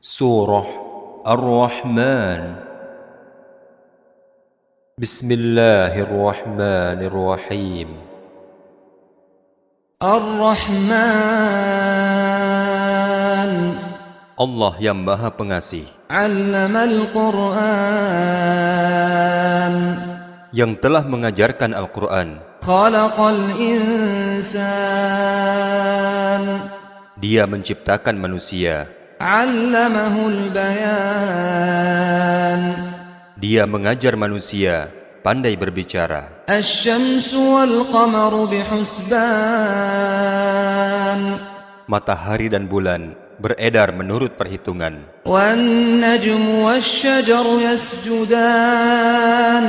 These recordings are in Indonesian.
Surah Ar-Rahman. Bismillahirrahmanirrahim. Ar-Rahman, Allah yang Maha Pengasih, 'allamal Qur'an, yang telah mengajarkan Al-Quran. khalaqal insan, Dia menciptakan manusia. 'allamahul bayan. Dia mengajar manusia pandai berbicara. Asy-syamsu wal qamaru bihusban, Matahari dan bulan beredar menurut perhitungan. wan najmu wasy-syajaru yasjudan,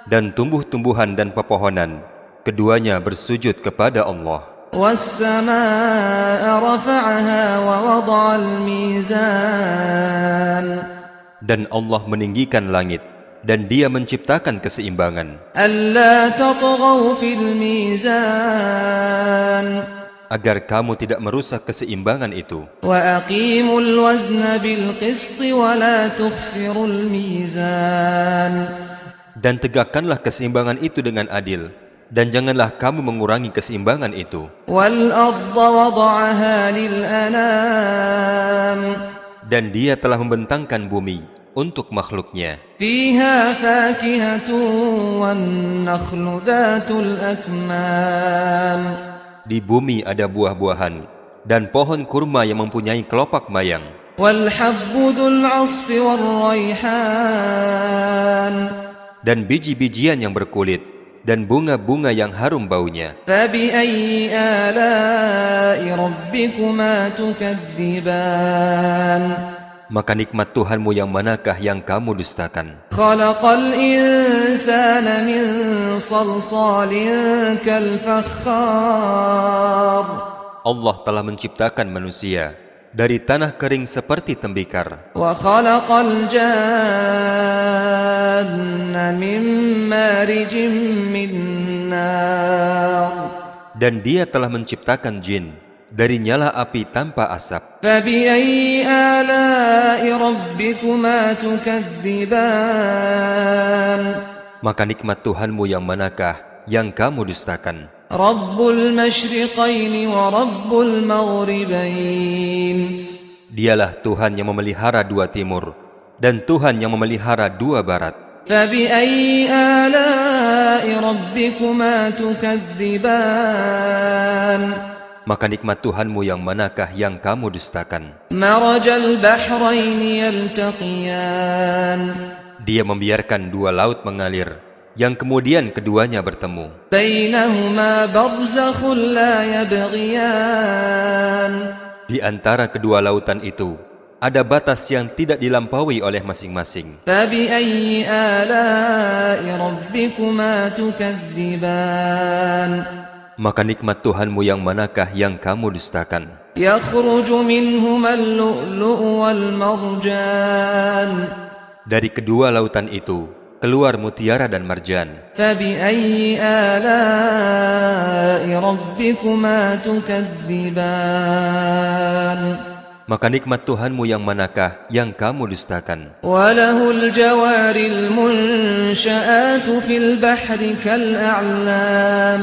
Dan tumbuh-tumbuhan dan pepohonan, keduanya bersujud kepada Allah. was-samaa'a rafa'aha wa wada'al mizan, Dan Allah meninggikan langit, dan Dia menciptakan keseimbangan, alla tatghaw fil mizan, agar kamu tidak merusak keseimbangan itu. wa aqimul wazna bil qisti wa la tukhsirul mizan. Dan tegakkanlah keseimbangan itu dengan adil, dan janganlah kamu mengurangi keseimbangan itu. Wal arda wada'aha lil anam, Dan Dia telah membentangkan bumi untuk makhluknya. fiha fakihatun wan nakhlu dhatul akmam, Di bumi ada buah-buahan, dan pohon kurma yang mempunyai kelopak mayang, wal habbu dhul 'asfi war rayhan, dan biji-bijian yang berkulit, dan bunga-bunga yang harum baunya. fabi ayyi ala'i rabbikuma tukadziban. Maka nikmat Tuhanmu yang manakah yang kamu dustakan? Khalaqal insana min salsalin kal fakhar, Allah telah menciptakan manusia dari tanah kering seperti tembikar, wa khalaqal janna min marijin min nar, dan Dia telah menciptakan jin dari nyala api tanpa asap. fabi ayyi ala'i rabbikuma tukadziban. Maka nikmat Tuhanmu yang manakah yang kamu dustakan? Rabbul masyriqaini wa rabbul maghribain, Dialah Tuhan yang memelihara dua timur, dan Tuhan yang memelihara dua barat. fabi ayyi ala'i rabbikuma tukadziban. Maka nikmat Tuhanmu yang manakah yang kamu dustakan? Marajal bahraini yaltaqiyan, Dia membiarkan dua laut mengalir, yang kemudian keduanya bertemu. bainahuma barzakhun la yabghiyan, Di antara kedua lautan itu ada batas yang tidak dilampaui oleh masing-masing. fabi ayyi ala'i rabbikuma tukadziban. Maka nikmat Tuhanmu yang manakah yang kamu dustakan? Yakhruju minhuma al-lu'lu'u wal marjan, Dari kedua lautan itu keluar mutiara dan marjan. fabi ayyi ala'i rabbikuma tukadziban. Maka nikmat Tuhanmu yang manakah yang kamu dustakan? Walahul jawaril munsha'atu fil bahri kal a'lam,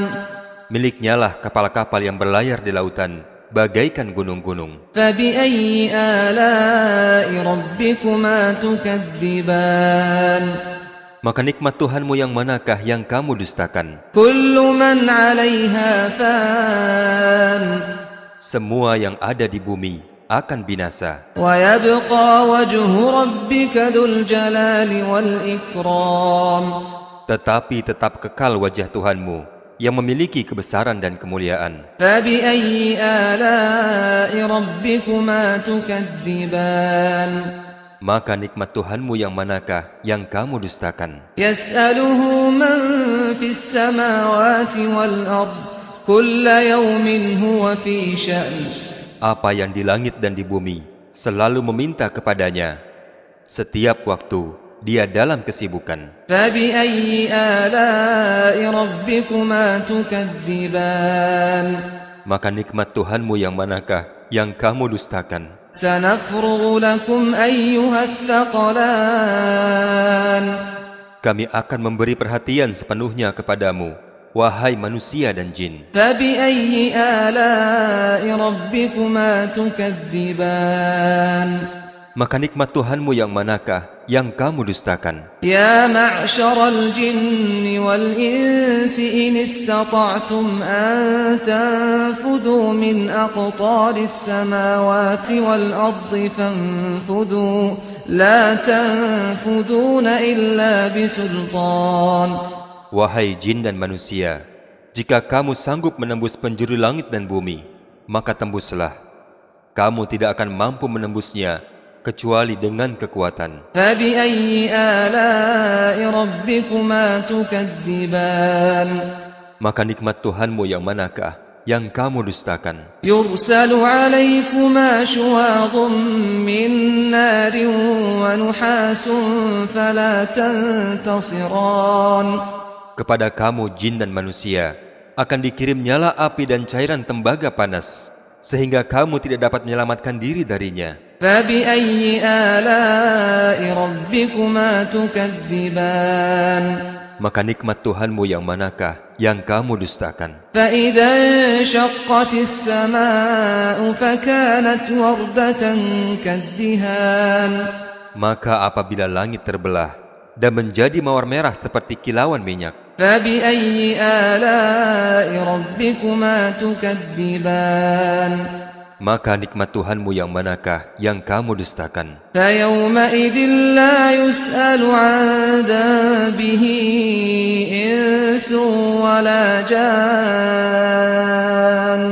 Miliknyalah kapal-kapal yang berlayar di lautan bagaikan gunung-gunung. fabi ayyi ala'i rabbikuma tukadziban. Maka nikmat Tuhanmu yang manakah yang kamu dustakan? Kullu man 'alaiha fan, Semua yang ada di bumi akan binasa, wa yabqa wajhu rabbika dzul jalali wal ikram, tetapi tetap kekal wajah Tuhanmu yang memiliki kebesaran dan kemuliaan. fabi ayyi ala'i rabbikuma tukadziban. Maka nikmat Tuhanmu yang manakah yang kamu dustakan? Yas'aluhu man fis samawati wal ard, kulla yawmin huwa fi sya'n. Apa yang di langit dan di bumi selalu meminta kepadanya. Setiap waktu Dia dalam kesibukan. Fabi ayyi ala'i rabbikuma tukadziban. Maka nikmat Tuhanmu yang manakah yang kamu dustakan. سنفرغ لكم أيها الثقلان Kami akan memberi perhatian sepenuhnya kepadamu, wahai manusia dan jin. فبأي آلاء ربكما تكذبان Maka nikmat Tuhanmu yang manakah yang kamu dustakan? يا معشر الجن والإنس إن استطعتم أن تنفذوا من أقطار السماوات والأرض فانفذوا لا تنفذون إلا بسلطان. Wahai jin dan manusia, jika kamu sanggup menembus penjuru langit dan bumi, maka tembuslah. Kamu tidak akan mampu menembusnya kecuali dengan kekuatan. فبأي آلاء ربكما تكذبان Maka nikmat Tuhanmu yang manakah yang kamu dustakan? يرسل عليكما شواظ من نار ونحاس فلا تنتصران. Kepada kamu jin dan manusia akan dikirim nyala api dan cairan tembaga panas, sehingga kamu tidak dapat menyelamatkan diri darinya. فبأي آلاء ربكما تكذبان Maka nikmat Tuhanmu yang manakah yang kamu dustakan? فإذا انشقت السماء فكانت وردة كالدهان. Maka apabila langit terbelah dan menjadi mawar merah seperti kilauan minyak, فبأي آلاء ربكما تكذبان maka nikmat Tuhanmu yang manakah yang kamu dustakan? فيومئذ لا يسأل عن ذنبه إنس ولا جان.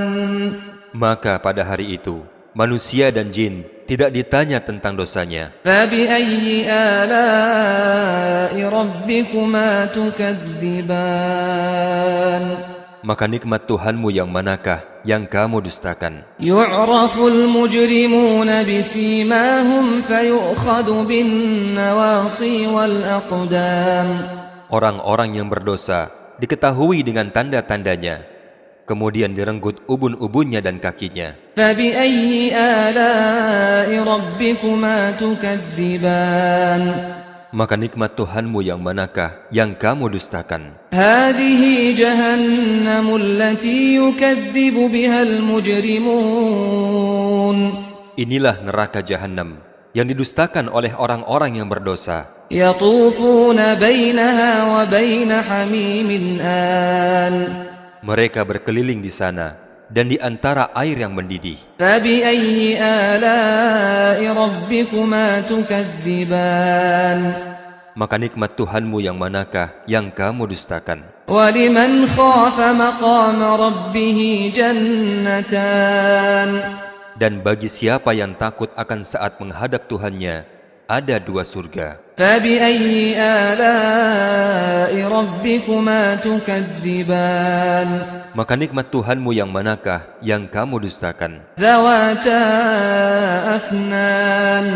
Maka pada hari itu manusia dan jin tidak ditanya tentang dosanya. فبأي آلاء ربكما تكذبان Maka nikmat Tuhanmu yang manakah yang kamu dustakan? يعرف المجرمون بسيماهم فيؤخذ بالنواصي والأقدام. Orang-orang yang berdosa diketahui dengan tanda-tandanya, kemudian direnggut ubun-ubunnya dan kakinya. فبأي آلاء ربكما تكذبان Maka nikmat Tuhanmu yang manakah yang kamu dustakan? هذه جهنم التي يكذب بها المجرمون. Inilah neraka Jahannam yang didustakan oleh orang-orang yang berdosa. يطوفون بينها وبين حميم آن. Mereka berkeliling di sana dan di antara air yang mendidih. فبأي آلاء ربكما تكذبان Maka nikmat Tuhanmu yang manakah yang kamu dustakan? ولمن خاف مقام ربه جنتان. Dan bagi siapa yang takut akan saat menghadap Tuhannya, ada dua surga. فبأي آلاء ربكما تكذبان Maka nikmat Tuhanmu yang manakah yang kamu dustakan? ذواتا أفنان.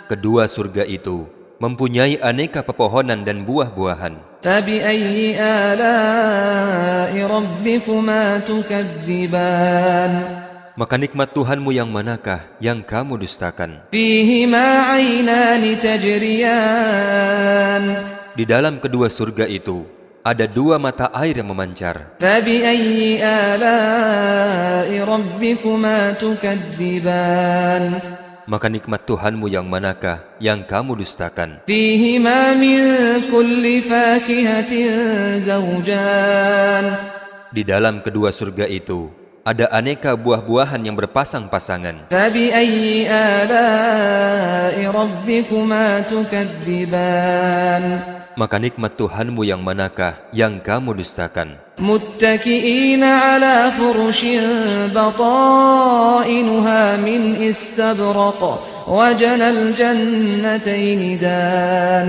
Kedua surga itu mempunyai aneka pepohonan dan buah-buahan. فبأي آلاء ربكما تكذبان Maka nikmat Tuhanmu yang manakah yang kamu dustakan? فيهما عينان تجريان. Di dalam kedua surga itu ada dua mata air yang memancar. فبأي آلاء ربكما تكذبان Maka nikmat Tuhanmu yang manakah yang kamu dustakan? فيهما من كل فاكهة زوجان. Di dalam kedua surga itu ada aneka buah-buahan yang berpasang-pasangan. فبأي آلاء ربكما تكذبان Maka nikmat Tuhanmu yang manakah yang kamu dustakan? متكئين على فرش بطائنها من استبرق وجنى الجنتين دان.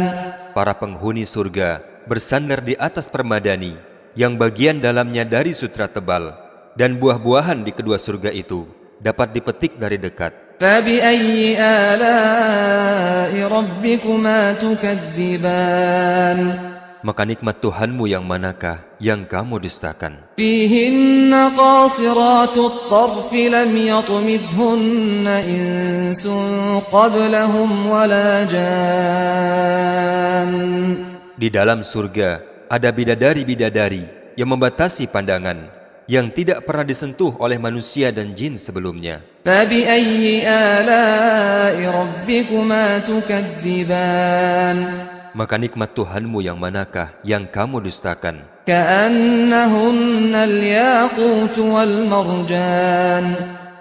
Para penghuni surga bersandar di atas permadani yang bagian dalamnya dari sutra tebal, dan buah-buahan di kedua surga itu dapat dipetik dari dekat. فبأي آلاء ربكما تكذبان Maka nikmat Tuhanmu yang manakah yang kamu dustakan? فيهن قاصرات الطرف لم يطمثهن إنس قبلهم ولا جان. Di dalam surga ada bidadari-bidadari yang membatasi pandangan, yang tidak pernah disentuh oleh manusia dan jin sebelumnya. فبأي آلاء ربكما تكذبان. Maka nikmat Tuhanmu yang manakah yang kamu dustakan? كأنهن الياقوت والمرجان.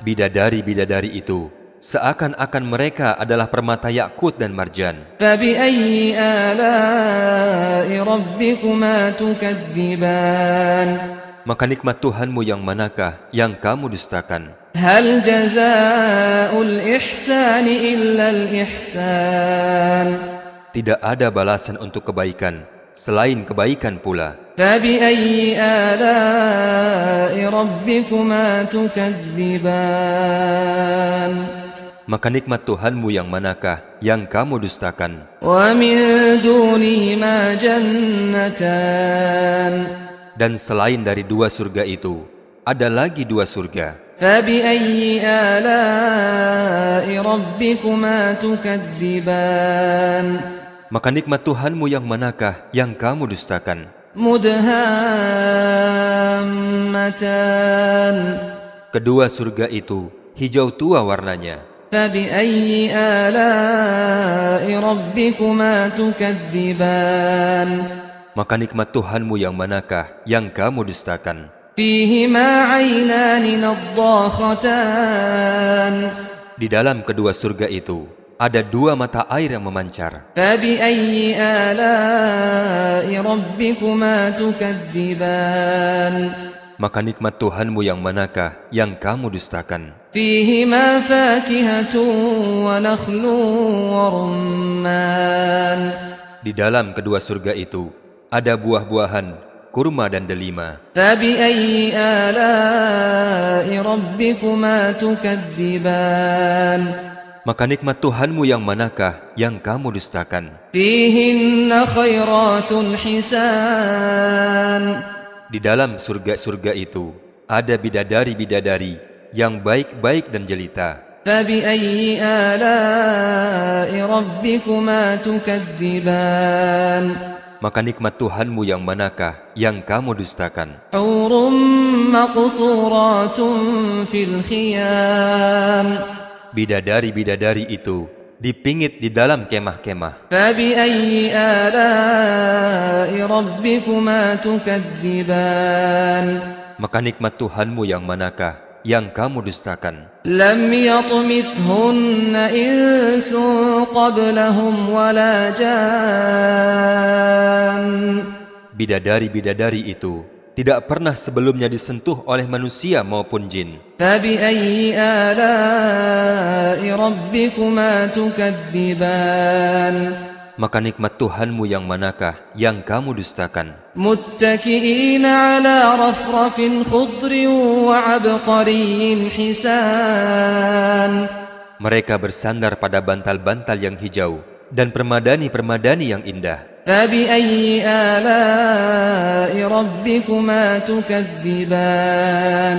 Bidadari-bidadari itu seakan-akan mereka adalah permata yakut dan marjan. فبأي آلاء ربكما تكذبان. Maka nikmat Tuhanmu yang manakah yang kamu dustakan? هل جزاء الإحسان إلا الإحسان. Tidak ada balasan untuk kebaikan selain kebaikan pula. فبأي آلاء ربكما تكذبان. Maka nikmat Tuhanmu yang manakah yang kamu dustakan? ومن دونهما جنتان. Dan selain dari dua surga itu, ada lagi dua surga. فبأي آلاء ربكما تكذبان. Maka nikmat Tuhanmu yang manakah yang kamu dustakan? مدهامتان. Kedua surga itu hijau tua warnanya. فبأي آلاء ربكما تكذبان. Maka nikmat Tuhanmu yang manakah yang kamu dustakan? فيهما عينان نضاختان. Di dalam kedua surga itu ada dua mata air yang memancar. فبأي آلاء ربكما تكذبان. Maka nikmat Tuhanmu yang manakah yang kamu dustakan? فيهما فاكهة ونخل ورمان. Di dalam kedua surga itu ada buah-buahan, kurma dan delima. فبأي آلاء ربكما تكذبان. Maka nikmat Tuhanmu yang manakah yang kamu dustakan? فيهن خيرات حسان. Di dalam surga-surga itu ada bidadari-bidadari yang baik-baik dan jelita. فبأي آلاء ربكما تكذبان. Maka nikmat Tuhanmu yang manakah yang kamu dustakan? حور مقصورات في الخيام. Bidadari-bidadari itu dipingit di dalam kemah-kemah. فبأي آلاء ربكما تكذبان. Maka nikmat Tuhanmu yang manakah yang kamu dustakan? لم يطمثهن إنس قبلهم ولا جان. Bidadari-bidadari itu tidak pernah sebelumnya disentuh oleh manusia maupun jin. فبأي آلاء ربكما تكذبان. Maka nikmat Tuhanmu yang manakah yang kamu dustakan? متكئين على رفرف خضر وعبقري حسان. Mereka bersandar pada bantal-bantal yang hijau dan permadani-permadani yang indah. فبأي آلاء ربكما تكذبان.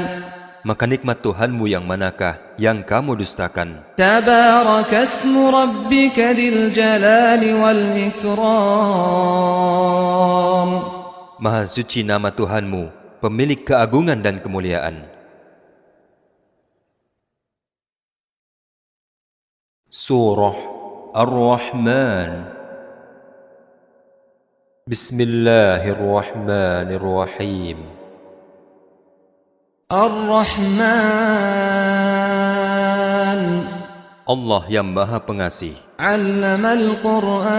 Maka nikmat Tuhanmu yang manakah yang kamu dustakan? تبارك اسم ربك ذي الجلال والإكرام. Maha suci nama Tuhanmu, pemilik keagungan dan kemuliaan. Surah Ar-Rahman. Bismillahirrahmanirrahim. الرحمن. Allah yang Maha Pengasih, علم القرآن.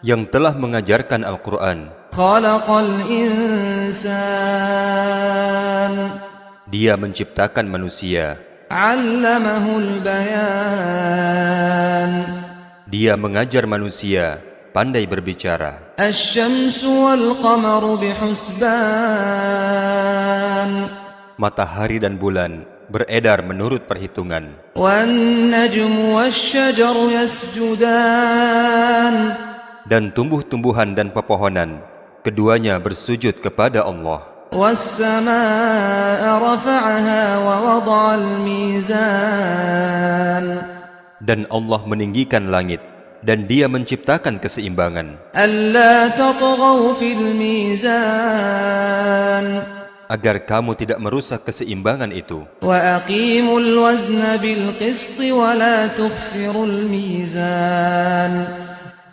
yang telah mengajarkan Al-Quran. خلق الإنسان. Dia menciptakan manusia. علمه البيان. Dia mengajar manusia pandai berbicara. الشمس والقمر بحسبان. Matahari dan bulan beredar menurut perhitungan. والنجم والشجر يسجدان. dan tumbuh-tumbuhan dan pepohonan, keduanya bersujud kepada Allah. وَالسَّمَاءَ رَفَعَهَا وَوَضَعَ الْمِيزَانَ Dan Allah meninggikan langit, dan Dia menciptakan keseimbangan, أَلَّا تَطْغَوْا فِي الْمِيزَانِ agar kamu tidak merusak keseimbangan itu. وَأَقِيمُوا الْوَزْنَ بِالْقِسْطِ وَلَا تُخْسِرُوا الْمِيزَانَ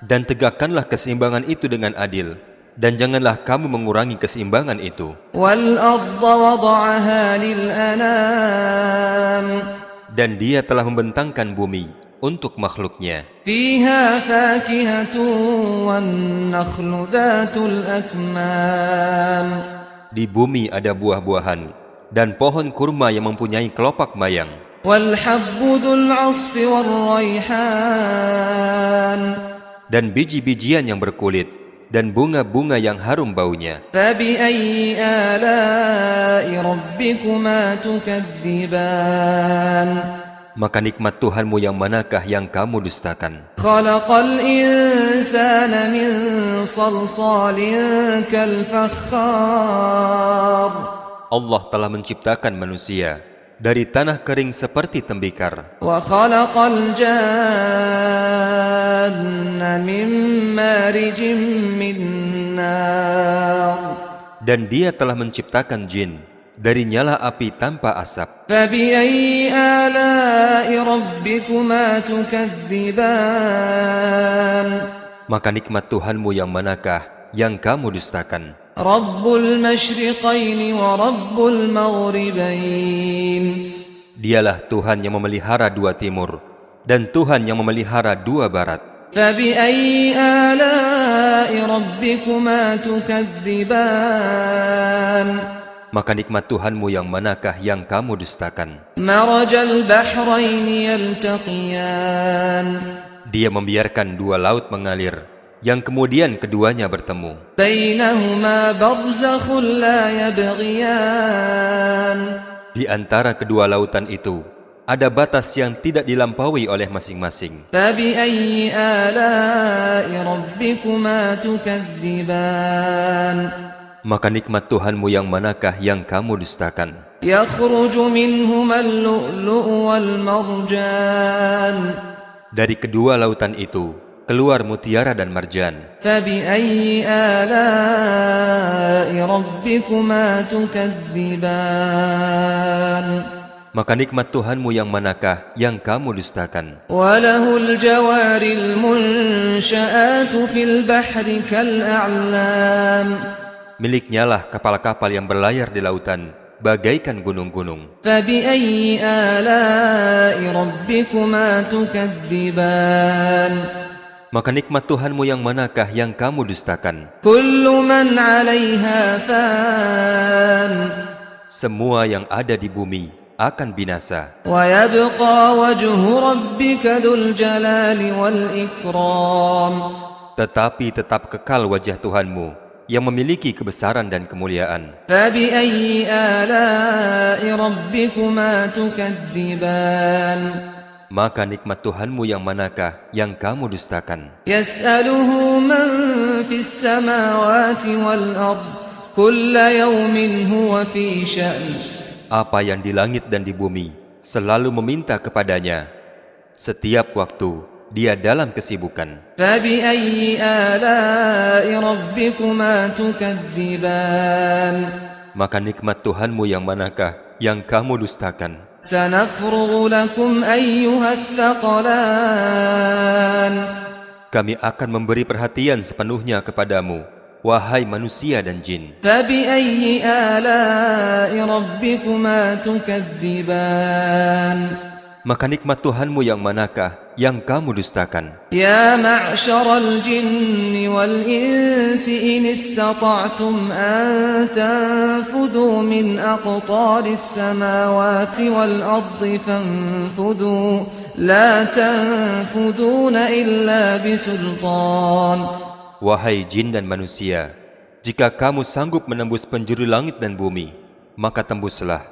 Dan tegakkanlah keseimbangan itu dengan adil, dan janganlah kamu mengurangi keseimbangan itu. وَالْأَرْضَ وَضَعَهَا لِلْأَنَامِ Dan Dia telah membentangkan bumi untuk makhluknya. فِيهَا فَاكِهَةٌ وَالنَّخْلُ ذَاتُ الْأَكْمَامِ Di bumi ada buah-buahan, dan pohon kurma yang mempunyai kelopak mayang, وَالْحَبُّ ذُو الْعَصْفِ وَالرَّيْحَانِ dan biji-bijian yang berkulit, dan bunga-bunga yang harum baunya. فَبِأَيِّ آلَاءِ رَبِّكُمَا تُكَذِّبَانِ Maka nikmat Tuhanmu yang manakah yang kamu dustakan? خَلَقَ الْإِنسَانَ مِنْ صَلْصَالٍ كَالْفَخَّارِ Allah telah menciptakan manusia dari tanah kering seperti tembikar, وَخَلَقَ الْجَانَّ مِنْ مَارِجٍ مِّن نَّارٍ dan Dia telah menciptakan jin dari nyala api tanpa asap. فَبِأَيِّ آلَاءِ رَبِّكُمَا تُكَذِّبَانِ Maka nikmat Tuhanmu yang manakah yang kamu dustakan? رَبُّ الْمَشْرِقَيْنِ وَرَبُّ الْمَغْرِبَيْنِ Dialah Tuhan yang memelihara dua timur, dan Tuhan yang memelihara dua barat. فَبِأَيِّ آلَاءِ رَبِّكُمَا تُكَذِّبَانِ Maka nikmat Tuhanmu yang manakah yang kamu dustakan? مَرَجَ الْبَحْرَيْنِ يَلْتَقِيَانِ Dia membiarkan dua laut mengalir, yang kemudian keduanya bertemu. بَيْنَهُمَا بَرْزَخٌ لَا يَبْغِيَانِ Di antara kedua lautan itu, ada batas yang tidak dilampaui oleh masing-masing. فَبِأَيِّ آلَاءِ رَبِّكُمَا تُكَذِّبَانِ Maka nikmat Tuhanmu yang manakah yang kamu dustakan? يَخْرُجُ مِنْهُمَا اللُّؤْلُؤُ وَالْمَرْجَانُ Dari kedua lautan itu, keluar mutiara dan marjan. فَبِأَيِّ آلَاءِ رَبِّكُمَا تُكَذِّبَانِ Maka nikmat Tuhanmu yang manakah yang kamu dustakan? وَلَهُ الْجَوَارِ الْمُنْشَآتُ فِي الْبَحْرِ كَالْأَعْلَامِ Miliknyalah kapal-kapal yang berlayar di lautan, bagaikan gunung-gunung. فَبِأَيِّ آلَاءِ رَبِّكُمَا تُكَذِّبَانِ Maka nikmat Tuhanmu yang manakah yang kamu dustakan? كُلُّ مَنْ عَلَيْهَا فَانٍ Semua yang ada di bumi akan binasa. وَيَبْقَى وَجْهُ رَبِّكَ ذُو الْجَلَالِ وَالْإِكْرَامِ Tetapi tetap kekal wajah Tuhanmu yang memiliki kebesaran dan kemuliaan. فَبِأَيِّ آلَاءِ رَبِّكُمَا تُكَذِّبَانِ Maka nikmat Tuhanmu yang manakah yang kamu dustakan? يَسْأَلُهُ مَنْ فِي السَّمَاوَاتِ وَالْأَرْضِ كُلَّ يَوْمٍ هُوَ فِي شَأْنٍ Apa yang di langit dan di bumi selalu meminta kepadanya. Setiap waktu dia dalam kesibukan. فَبِأَيِّ آلَاءِ رَبِّكُمَا تُكَذِّبَانِ Maka nikmat Tuhanmu yang manakah yang kamu dustakan? سَنَفْرُغُ لَكُمْ أَيُّهَا الثَّقَلَانِ Kami akan memberi perhatian sepenuhnya kepadamu, wahai manusia dan jin. فَبِأَيِّ آلَاءِ رَبِّكُمَا تُكَذِّبَانِ Maka nikmat Tuhanmu yang manakah yang kamu dustakan? يَا مَعْشَرَ الْجِنِّ وَالْإِنسِ إِنِ اسْتَطَعْتُمْ أَن تَنفُذُوا مِنْ أَقْطَارِ السَّمَاوَاتِ وَالْأَرْضِ فَانفُذُوا لَا تَنفُذُونَ إِلَّا بِسُلْطَانٍ Wahai jin dan manusia, jika kamu sanggup menembus penjuru langit dan bumi, maka tembuslah.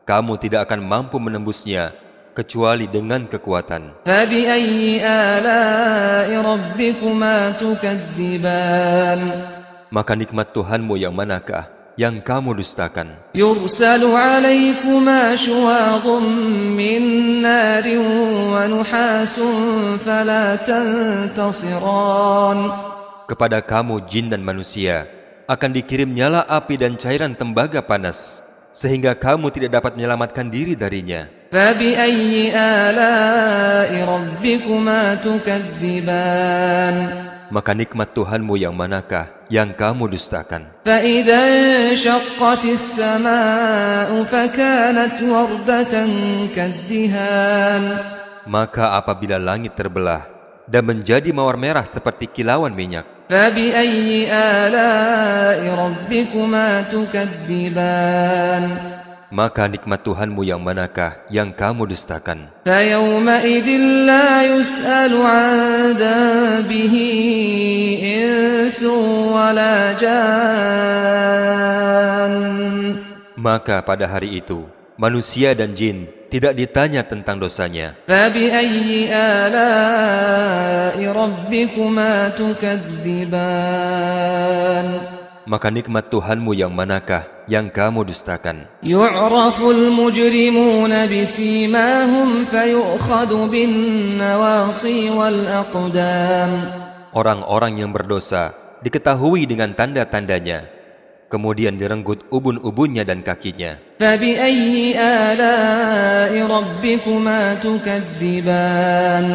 Kamu tidak akan mampu menembusnya kecuali dengan kekuatan. فبأي آلاء ربكما تكذبان Maka nikmat Tuhanmu yang manakah yang kamu dustakan? يرسل عليكما شواظ من نار ونحاس فلا تنتصران Kepada kamu jin dan manusia akan dikirim nyala api dan cairan tembaga panas, sehingga kamu tidak dapat menyelamatkan diri darinya. فبأي آلاء ربكما تكذبان Maka nikmat Tuhanmu yang manakah yang kamu dustakan? فإذا انشقت السماء فكانت وردة كالدهان Maka apabila langit terbelah dan menjadi mawar merah seperti kilauan minyak, فبأي آلاء ربكما تكذبان maka nikmat Tuhanmu yang manakah yang kamu dustakan? فيومئذ لا يسأل عن ذنبه إنس ولا جان Maka pada hari itu manusia dan jin tidak ditanya tentang dosanya. فبأي آلاء ربكما تكذبان Maka nikmat Tuhanmu yang manakah yang kamu dustakan? يعرف المجرمون بسيماهم فيؤخذ بالنواصي والأقدام Orang-orang yang berdosa diketahui dengan tanda-tandanya, kemudian direnggut ubun-ubunnya dan kakinya. فبأي آلاء ربكما تكذبان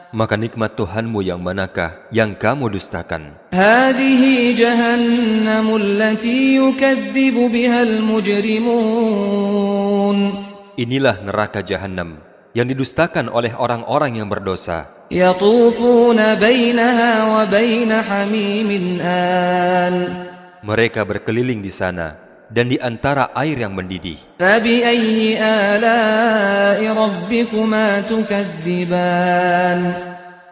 Maka nikmat Tuhanmu yang manakah yang kamu dustakan? هذه جهنم التي يكذب بها المجرمون Inilah neraka Jahannam yang didustakan oleh orang-orang yang berdosa. يطوفون بينها وبين حميم آن Mereka berkeliling di sana dan di antara air yang mendidih. فبأي آلاء ربكما تكذبان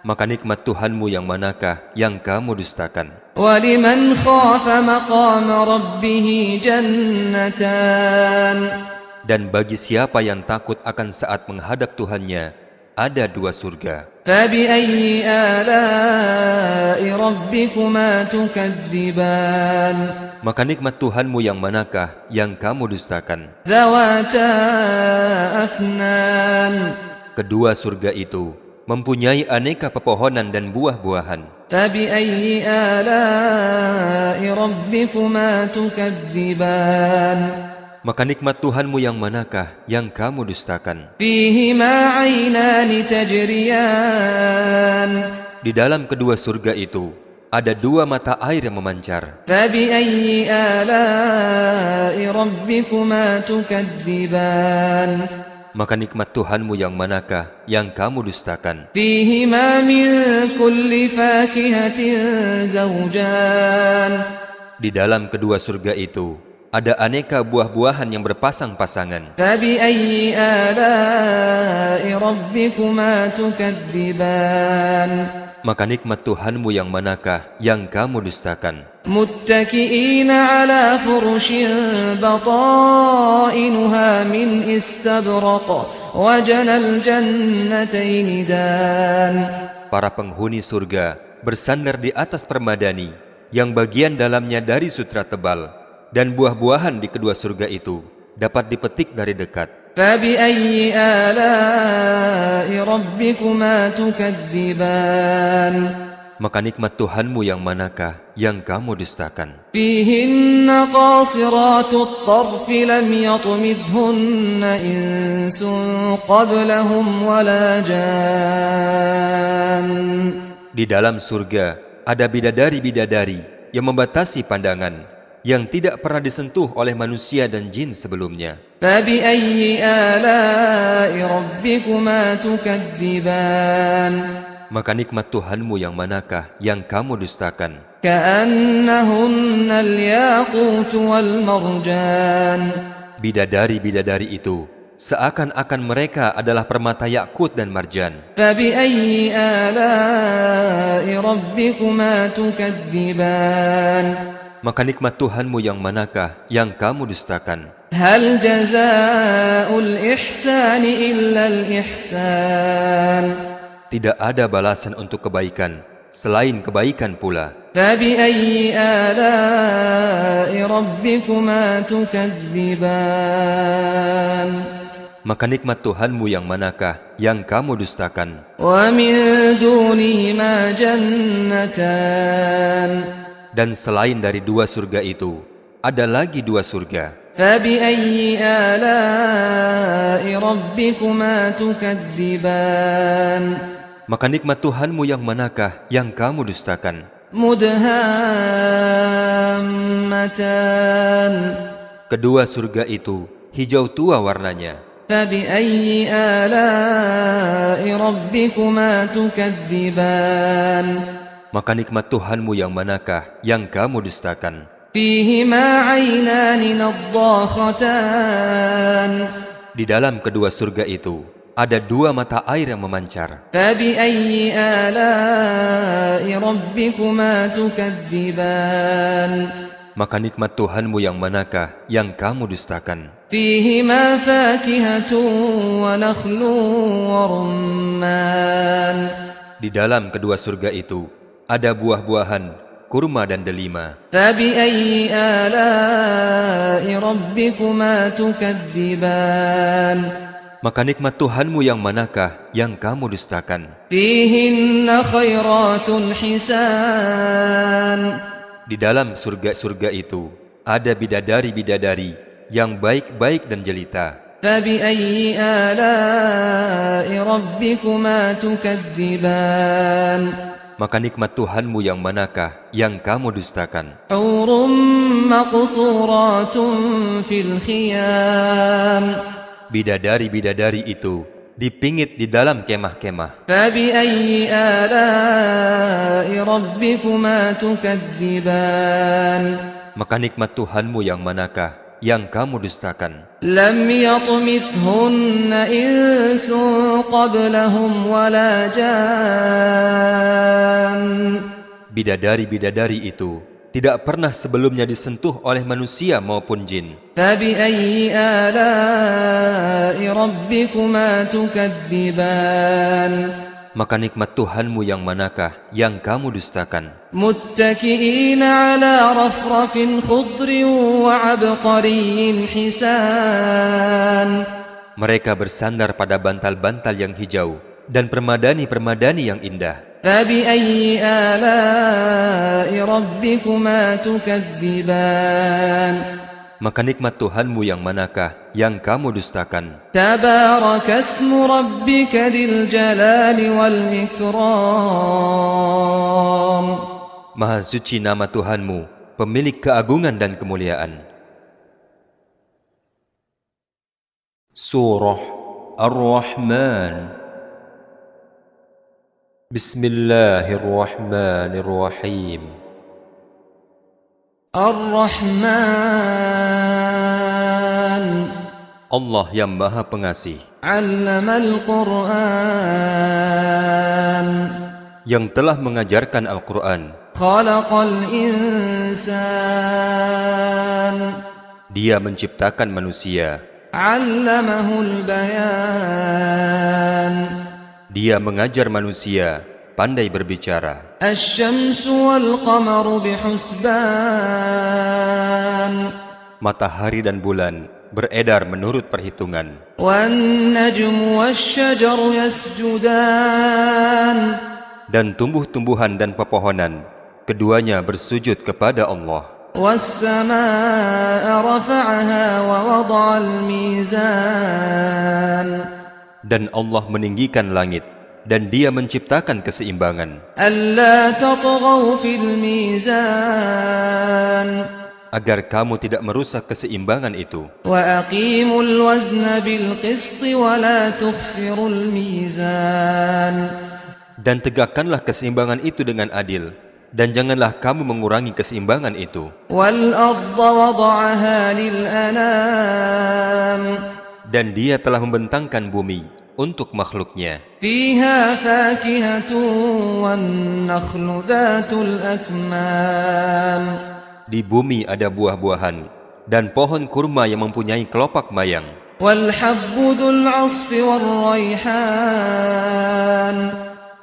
Maka nikmat Tuhanmu yang manakah yang kamu dustakan? ولمن خاف مقام ربه جنتان Dan bagi siapa yang takut akan saat menghadap Tuhannya, ada 2 surga. فبأي آلاء ربكما تكذبان Maka nikmat Tuhanmu yang manakah yang kamu dustakan? ذواتا أفنان Kedua surga itu mempunyai aneka pepohonan dan buah-buahan. فبأي آلاء ربكما تكذبان Maka nikmat Tuhanmu yang manakah yang kamu dustakan? فيهما عينان تجريان Di dalam kedua surga itu ada 2 mata air yang memancar. فبأي آلاء ربكما تكذبان Maka nikmat Tuhanmu yang manakah yang kamu dustakan? فيهما من كل فاكهة زوجان Di dalam kedua surga itu ada aneka buah-buahan yang berpasang-pasangan. فبأي آلاء ربكما تكذبان Maka nikmat Tuhanmu yang manakah yang kamu dustakan? متكئين على فرش بطائنها من استبرق وجنى الجنتين دان Para penghuni surga bersandar di atas permadani yang bagian dalamnya dari sutra tebal, dan buah-buahan di kedua surga itu dapat dipetik dari dekat. فبأي آلاء ربكما تكذبان Maka nikmat Tuhanmu yang manakah yang kamu dustakan? فيهن قاصرات الطرف لم يطمثهن إنس قبلهم ولا جان Di dalam surga ada bidadari-bidadari yang membatasi pandangan, yang tidak pernah disentuh oleh manusia dan jin sebelumnya. فبأي آلاء ربكما تكذبان Maka nikmat Tuhanmu yang manakah yang kamu dustakan? كأنهن الياقوت والمرجان Bidadari-bidadari itu seakan-akan mereka adalah permata yakut dan marjan. فبأي آلاء ربكما تكذبان Maka nikmat Tuhanmu yang manakah yang kamu dustakan? هل جزاء الإحسان إلا الإحسان Tidak ada balasan untuk kebaikan selain kebaikan pula. فبأي آلاء ربكما تكذبان Maka nikmat Tuhanmu yang manakah yang kamu dustakan? ومن دونهما جنتان Dan selain dari dua surga itu, ada lagi dua surga. فبأي آلاء ربكما تكذبان Maka nikmat Tuhanmu yang manakah yang kamu dustakan? مدهامتان Kedua surga itu hijau tua warnanya. فبأي آلاء ربكما تكذبان Maka nikmat Tuhanmu yang manakah yang kamu dustakan? فيهما عينان نضاختان Di dalam kedua surga itu ada dua mata air yang memancar. فبأي آلاء ربكما تكذبان Maka nikmat Tuhanmu yang manakah yang kamu dustakan? فيهما فاكهة ونخل ورمان Di dalam kedua surga itu ada buah-buahan, kurma dan delima. فبأي آلاء ربكما تكذبان Maka nikmat Tuhanmu yang manakah yang kamu dustakan? فيهن خيرات حسان Di dalam surga-surga itu ada bidadari-bidadari yang baik-baik dan jelita. فبأي آلاء ربكما تكذبان Maka nikmat Tuhanmu yang manakah yang kamu dustakan? حور مقصورات في الخيام Bidadari-bidadari itu dipingit di dalam kemah-kemah. فبأي آلاء ربكما تكذبان Maka nikmat Tuhanmu yang manakah yang kamu dustakan? لم يطمثهن إنس قبلهم ولا جان Bidadari-bidadari itu tidak pernah sebelumnya disentuh oleh manusia maupun jin. فبأي آلاء ربكما تكذبان Maka nikmat Tuhanmu yang manakah yang kamu dustakan? متكئين على رفرف خضر وعبقري حسان Mereka bersandar pada bantal-bantal yang hijau dan permadani-permadani yang indah. فبأي آلاء ربكما تكذبان Maka nikmat Tuhanmu yang manakah yang kamu dustakan? تبارك اسم ربك ذي الجلال والإكرام Maha suci nama Tuhanmu, pemilik keagungan dan kemuliaan. Surah Ar-Rahman. Bismillahirrahmanirrahim. الرحمن Allah yang Maha Pengasih, علم القرآن yang telah mengajarkan Al-Quran. خلق الإنسان Dia menciptakan manusia. علمه البيان Dia mengajar manusia pandai berbicara. الشمس والقمر بحسبان Matahari dan bulan beredar menurut perhitungan. والنجم والشجر يسجدان Dan tumbuh-tumbuhan dan pepohonan, keduanya bersujud kepada Allah. والسماء رفعها ووضع الميزان Dan Allah meninggikan langit, dan Dia menciptakan keseimbangan, ألا تطغوا في الميزان agar kamu tidak merusak keseimbangan itu. وأقيموا الوزن بالقسط ولا تخسروا الميزان Dan tegakkanlah keseimbangan itu dengan adil, dan janganlah kamu mengurangi keseimbangan itu. والأرض وضعها للأنام Dan Dia telah membentangkan bumi untuk makhluknya. فيها فاكهة والنخل ذات الأكمام Di bumi ada buah-buahan, dan pohon kurma yang mempunyai kelopak mayang, والحب ذو العصف والريحان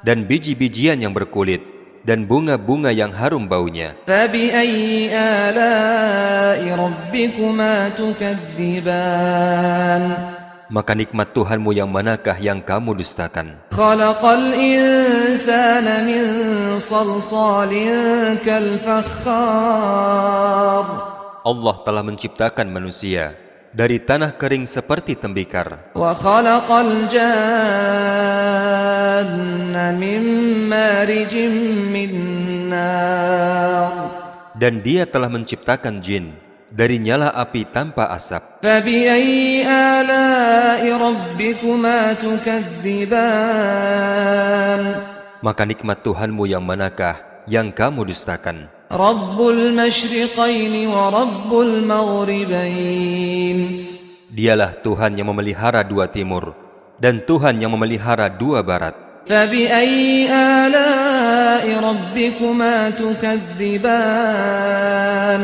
dan biji-bijian yang berkulit, dan bunga-bunga yang harum baunya. فبأي آلاء ربكما تكذبان Maka nikmat Tuhanmu yang manakah yang kamu dustakan? خلق الإنسان من صلصال كالفخار Allah telah menciptakan manusia dari tanah kering seperti tembikar, وخلق الجان من مارج من نار dan Dia telah menciptakan jin dari nyala api tanpa asap. فبأي آلاء ربكما تكذبان Maka nikmat Tuhanmu yang manakah yang kamu dustakan? رب المشرقين ورب المغربين Dialah Tuhan yang memelihara dua timur dan Tuhan yang memelihara dua barat. فبأي آلاء ربكما تكذبان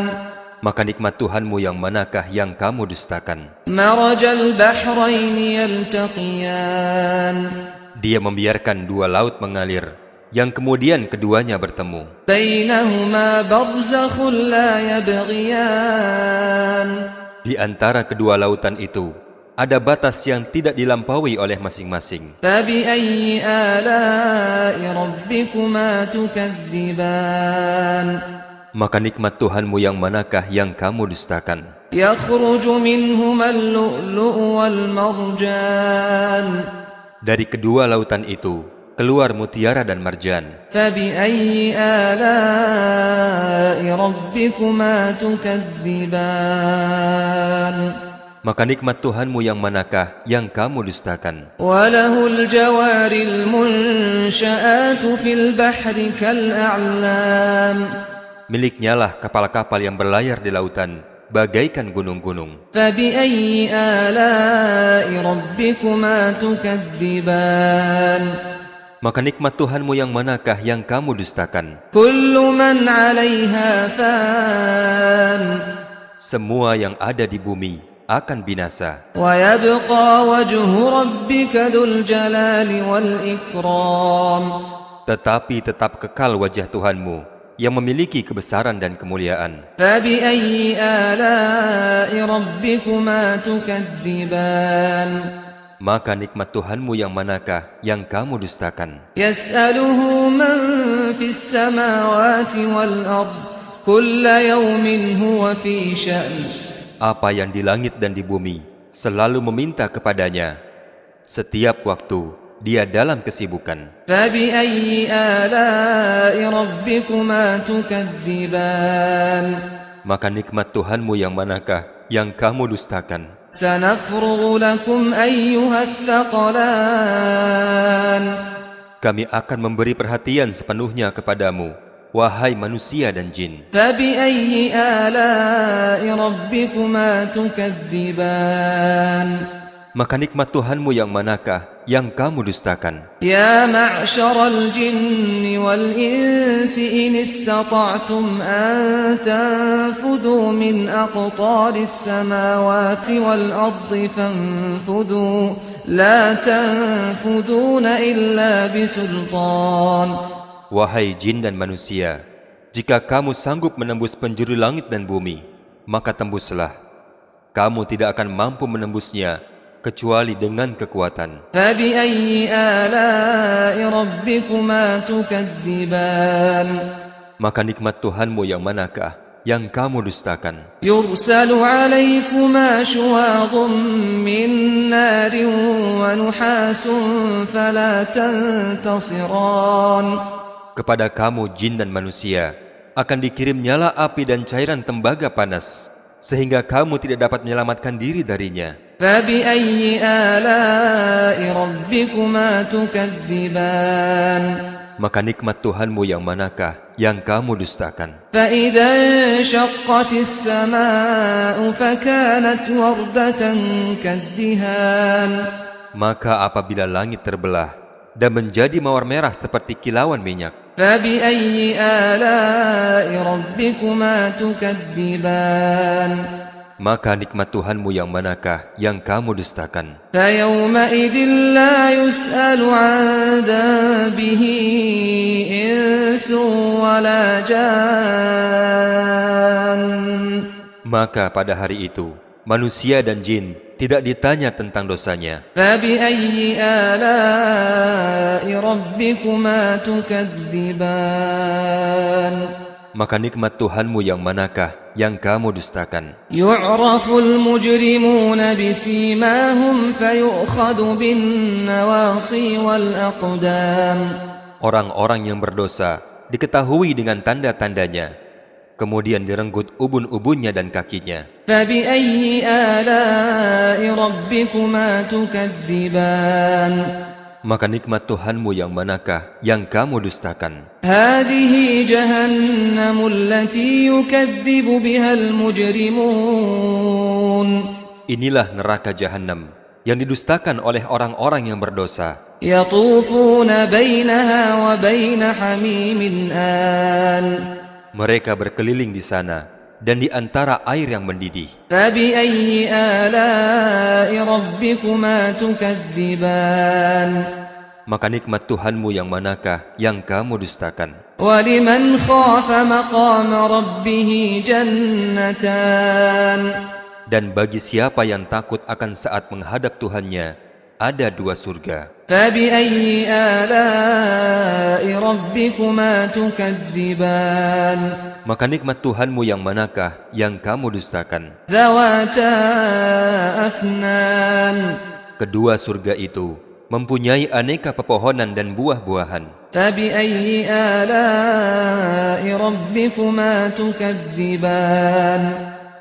Maka nikmat Tuhanmu yang manakah yang kamu dustakan? مرج البحرين يلتقيان Dia membiarkan dua laut mengalir, yang kemudian keduanya bertemu. بينهما برزخ لا يبغيان Di antara kedua lautan itu, ada batas yang tidak dilampaui oleh masing-masing. فبأي آلاء ربكما تكذبان Maka nikmat Tuhanmu yang manakah yang kamu dustakan? يخرج منهما اللؤلؤ والمرجان Dari kedua lautan itu, keluar mutiara dan marjan. فبأي آلاء ربكما تكذبان Maka nikmat Tuhanmu yang manakah yang kamu dustakan? وله الجوار المنشآت في البحر كالأعلام Miliknyalah kapal-kapal yang berlayar di lautan, bagaikan gunung-gunung. فبأي آلاء ربكما تكذبان Maka nikmat Tuhanmu yang manakah yang kamu dustakan? كل من عليها فان Semua yang ada di bumi akan binasa. ويبقى وجه ربك ذو الجلال والإكرام Tetapi tetap kekal wajah Tuhanmu yang memiliki kebesaran dan kemuliaan. فبأي آلاء ربكما تكذبان Maka nikmat Tuhanmu yang manakah yang kamu dustakan? يسأله من في السماوات والأرض كل يوم هو في شأن Apa yang di langit dan di bumi selalu meminta kepadanya. Setiap waktu dia dalam kesibukan. فبأي آلاء ربكما تكذبان Maka nikmat Tuhanmu yang manakah yang kamu dustakan? سنفرغ لكم أيها الثقلان Kami akan memberi perhatian sepenuhnya kepadamu, wahai manusia dan jin. فبأي آلاء ربكما تكذبان Maka nikmat Tuhanmu yang manakah yang kamu dustakan? يا معشر الجن والإنس إن استطعتم أن تنفذوا من أقطار السماوات والأرض فانفذوا لا تنفذون إلا بسلطان Wahai jin dan manusia, jika kamu sanggup menembus penjuru langit dan bumi, maka tembuslah. Kamu tidak akan mampu menembusnya kecuali dengan kekuatan. فبأي آلاء ربكما تكذبان Maka nikmat Tuhanmu yang manakah yang kamu dustakan? يرسل عليكما شواظ من نار ونحاس فلا تنتصران Kepada kamu jin dan manusia akan dikirim nyala api dan cairan tembaga panas, sehingga kamu tidak dapat menyelamatkan diri darinya. فبأي آلاء ربكما تكذبان Maka nikmat Tuhanmu yang manakah yang kamu dustakan? فإذا انشقت السماء فكانت وردة كالدهان Maka apabila langit terbelah dan menjadi mawar merah seperti kilauan minyak, فبأي آلاء ربكما تكذبان Maka nikmat Tuhanmu yang manakah yang kamu dustakan? فيومئذ لا يسأل عن ذنبه إنس ولا جان. Maka pada hari itu, manusia dan jin tidak ditanya tentang dosanya. فبأي آلاء ربكما تكذبان. Maka nikmat Tuhanmu yang manakah yang kamu dustakan? يعرف المجرمون بسيماهم فيؤخذ بالنواصي والأقدام. Orang-orang yang berdosa diketahui dengan tanda-tandanya, kemudian direnggut ubun-ubunnya dan kakinya. فبأي آلاء ربكما تكذبان. Maka nikmat Tuhanmu yang manakah yang kamu dustakan? هذه جهنم التي يكذب بها المجرمون. Inilah neraka Jahannam yang didustakan oleh orang-orang yang berdosa. يطوفون بينها وبين حميم آن. Mereka berkeliling di sana dan di antara air yang mendidih. فبأي آلاء ربكما تكذبان. Maka nikmat Tuhanmu yang manakah yang kamu dustakan? ولمن خاف مقام ربه جنتان. Dan bagi siapa yang takut akan saat menghadap Tuhannya, ada 2 surga. فبأي آلاء ربكما تكذبان. Maka nikmat Tuhanmu yang manakah yang kamu dustakan? ذواتا أفنان. Kedua surga itu mempunyai aneka pepohonan dan buah-buahan. فبأي آلاء ربكما تكذبان.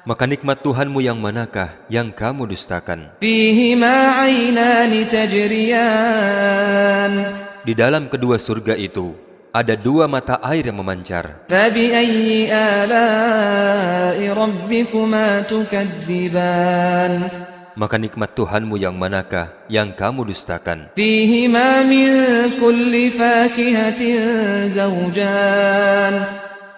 Maka nikmat Tuhanmu yang manakah yang kamu dustakan? فيهما عينان تجريان. Di dalam kedua surga itu ada 2 mata air yang memancar. فبأي آلاء ربكما تكذبان. Maka nikmat Tuhanmu yang manakah yang kamu dustakan? فيهما من كل فاكهة زوجان.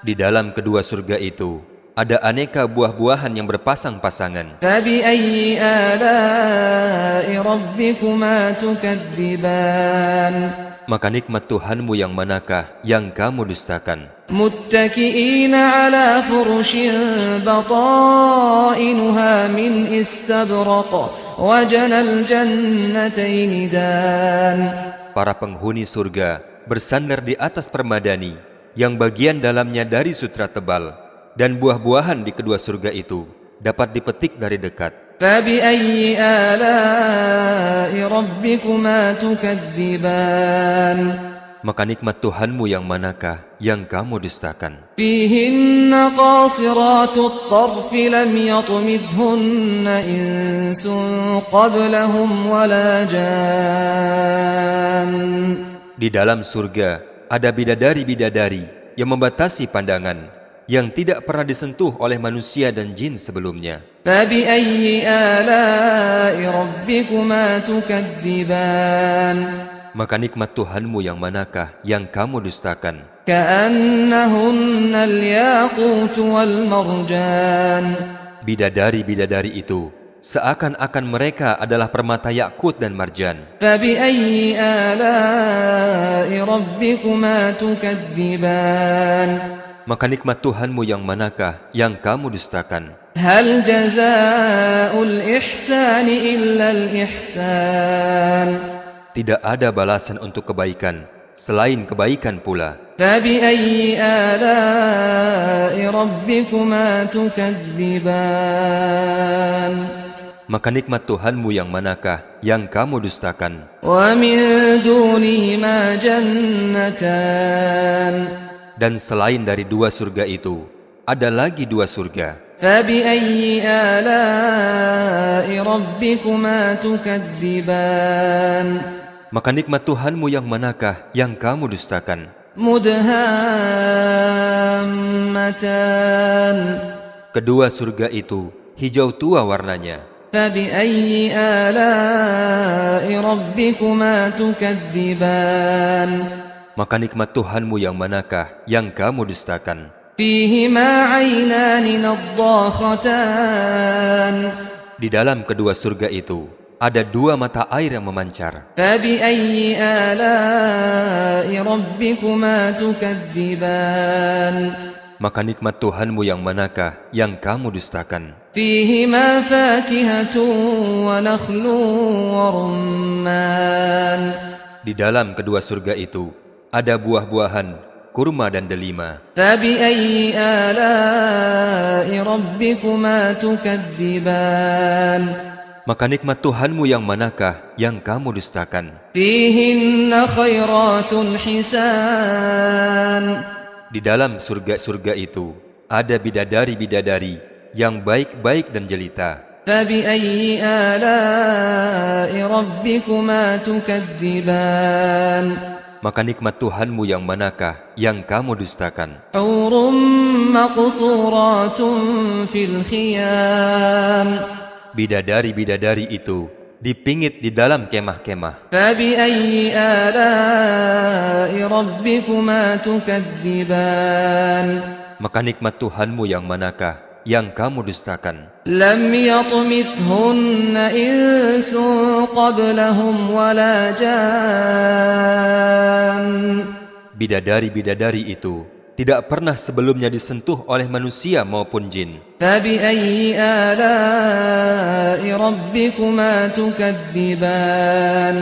Di dalam kedua surga itu ada aneka buah-buahan yang berpasang-pasangan. فبأي آلاء ربكما تكذبان. Maka nikmat Tuhanmu yang manakah yang kamu dustakan? متكئين على فرش بطائنها من استبرق وجنى الجنتين دان. Para penghuni surga bersandar di atas permadani yang bagian dalamnya dari sutra tebal, dan buah-buahan di kedua surga itu dapat dipetik dari dekat. فبأي آلاء ربكما تكذبان. Maka nikmat Tuhanmu yang manakah yang kamu dustakan? فيهن قاصرات الطرف لم يطمثهن إنس قبلهم ولا جان. Di dalam surga ada bidadari-bidadari yang membatasi pandangan, yang tidak pernah disentuh oleh manusia dan jin sebelumnya. فبأي آلاء ربكما تكذبان. Maka nikmat Tuhanmu yang manakah yang kamu dustakan? كأنهن الياقوت والمرجان. Bidadari-bidadari itu seakan-akan mereka adalah permata yakut dan marjan. فبأي آلاء ربكما تكذبان. Maka nikmat Tuhanmu yang manakah yang kamu dustakan? هل جزاء الإحسان إلا الإحسان. Tidak ada balasan untuk kebaikan selain kebaikan pula. فبأي آلاء ربكما تكذبان. Maka nikmat Tuhanmu yang manakah yang kamu dustakan? ومن دونهما جنتان. Dan selain dari 2 surga itu, ada lagi 2 surga. فبأي آلاء ربكما تكذبان. Maka nikmat Tuhanmu yang manakah yang kamu dustakan? مدهامتان. Kedua surga itu hijau tua warnanya. فبأي آلاء ربكما تكذبان. Maka nikmat Tuhanmu yang manakah yang kamu dustakan? فيهما عينان نضاختان Di dalam kedua surga itu ada dua mata air yang memancar. فبأي آلاء ربكما تكذبان Maka nikmat Tuhanmu yang manakah yang kamu dustakan? فيهما فاكهة ونخل ورمان Di dalam kedua surga itu ada buah-buahan, kurma dan delima. فبأي آلاء ربكما تكذبان Maka nikmat Tuhanmu yang manakah yang kamu dustakan? فيهن خيرات حسان Di dalam surga-surga itu ada bidadari-bidadari yang baik-baik dan jelita. فبأي آلاء ربكما تكذبان Maka nikmat Tuhanmu yang manakah yang kamu dustakan? حور مقصورات في الخيام Bidadari-bidadari itu dipingit di dalam kemah-kemah. فبأي آلاء ربكما تكذبان Maka nikmat Tuhanmu yang manakah yang kamu dustakan? لم يطمثهن إنس قبلهم ولا جان Bidadari-bidadari itu tidak pernah sebelumnya disentuh oleh manusia maupun jin. فبأي آلاء ربكما تكذبان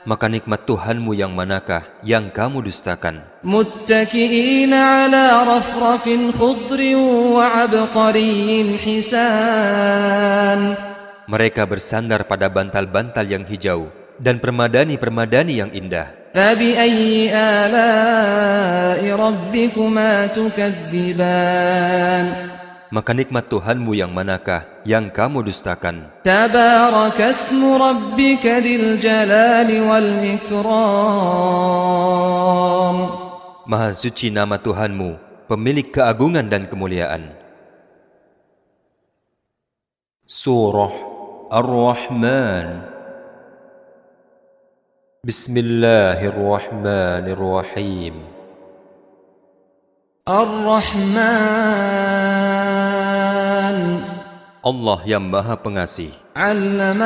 Maka nikmat Tuhanmu yang manakah yang kamu dustakan? متكئين على رفرف خضر وعبقري حسان Mereka bersandar pada bantal-bantal yang hijau dan permadani-permadani yang indah. فبأي آلاء ربكما تكذبان Maka nikmat Tuhanmu yang manakah yang kamu dustakan? تبارك اسم ربك ذي الجلال والإكرام Maha suci nama Tuhanmu, pemilik keagungan dan kemuliaan. Surah Ar-Rahman. Bismillahirrahmanirrahim. الرحمن Allah yang Maha Pengasih, علم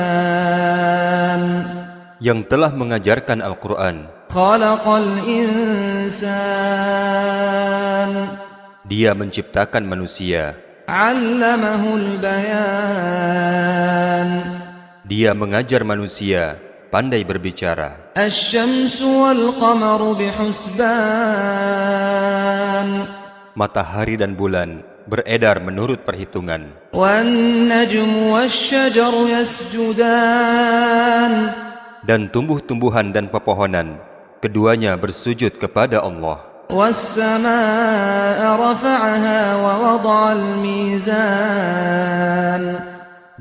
القرآن yang telah mengajarkan Al-Quran. خلق الإنسان Dia menciptakan manusia. علمه البيان Dia mengajar manusia pandai berbicara. الشمس والقمر بحسبان Matahari dan bulan beredar menurut perhitungan. والنجم والشجر يسجدان Dan tumbuh-tumbuhan dan pepohonan, keduanya bersujud kepada Allah. والسماء رفعها ووضع الميزان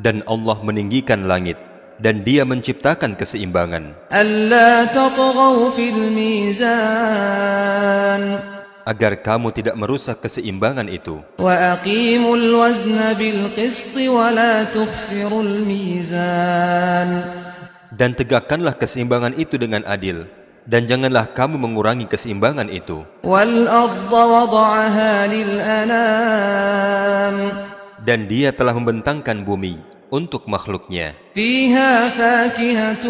Dan Allah meninggikan langit, dan Dia menciptakan keseimbangan, ألا تطغوا في الميزان agar kamu tidak merusak keseimbangan itu. وأقيموا الوزن بالقسط ولا تخسروا الميزان Dan tegakkanlah keseimbangan itu dengan adil, dan janganlah kamu mengurangi keseimbangan itu. والأرض وضعها للأنام Dan Dia telah membentangkan bumi untuk makhluknya. فيها فاكهة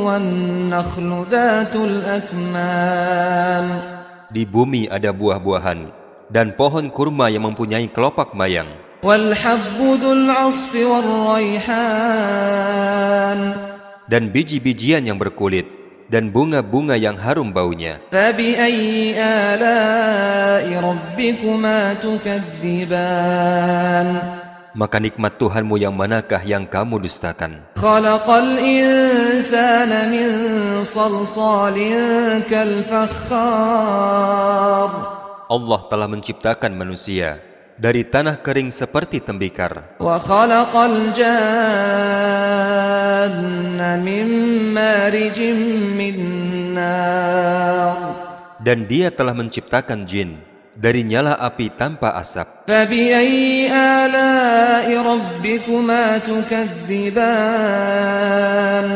والنخل ذات الأكمام Di bumi ada buah-buahan dan pohon kurma yang mempunyai kelopak mayang, والحب ذو العصف والريحان dan biji-bijian yang berkulit, dan bunga-bunga yang harum baunya. فبأي آلاء ربكما تكذبان Maka nikmat Tuhanmu yang manakah yang kamu dustakan? خلق الإنسان من صلصال كالفخار Allah telah menciptakan manusia dari tanah kering seperti tembikar, وخلق الجان من مارج من نار dan Dia telah menciptakan jin dari nyala api tanpa asap. فبأي آلاء ربكما تكذبان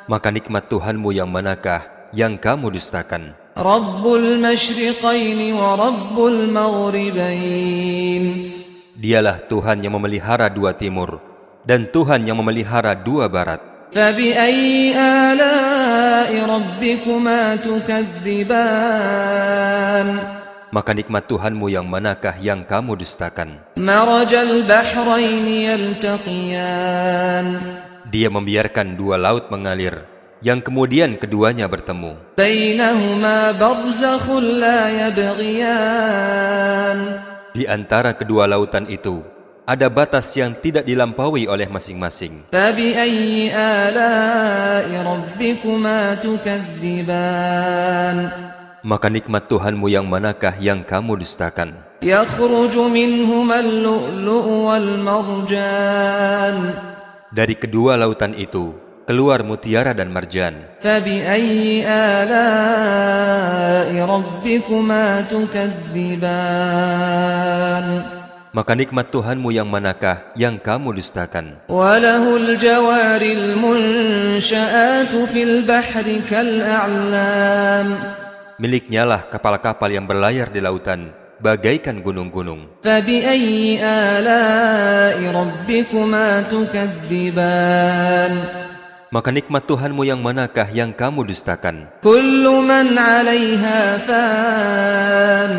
Maka nikmat Tuhanmu yang manakah yang kamu dustakan? رب المشرقين ورب المغربين. Dialah Tuhan yang memelihara dua timur dan Tuhan yang memelihara dua barat. فبأي آلاء ربكما تكذبان. Maka nikmat Tuhanmu yang manakah yang kamu dustakan? مرج البحرين يلتقيان. Dia membiarkan dua laut mengalir, yang kemudian keduanya bertemu. بينهما برزخ لا يبغيان. Di antara kedua lautan itu, ada batas yang tidak dilampaui oleh masing-masing. فبأي آلاء ربكما تكذبان. Maka nikmat Tuhanmu yang manakah yang kamu dustakan? يخرج منهما اللؤلؤ والمرجان. Dari kedua lautan itu, keluar mutiara dan marjan. فبأي آلاء ربكما تكذبان. Maka nikmat Tuhanmu yang manakah yang kamu dustakan? وله الجوار المنشآت في البحر كالأعلام. Miliknyalah kapal-kapal yang berlayar di lautan, bagaikan gunung-gunung. فبأي آلاء ربكما تكذبان. Maka nikmat Tuhanmu yang manakah yang kamu dustakan? كل من عليها فان.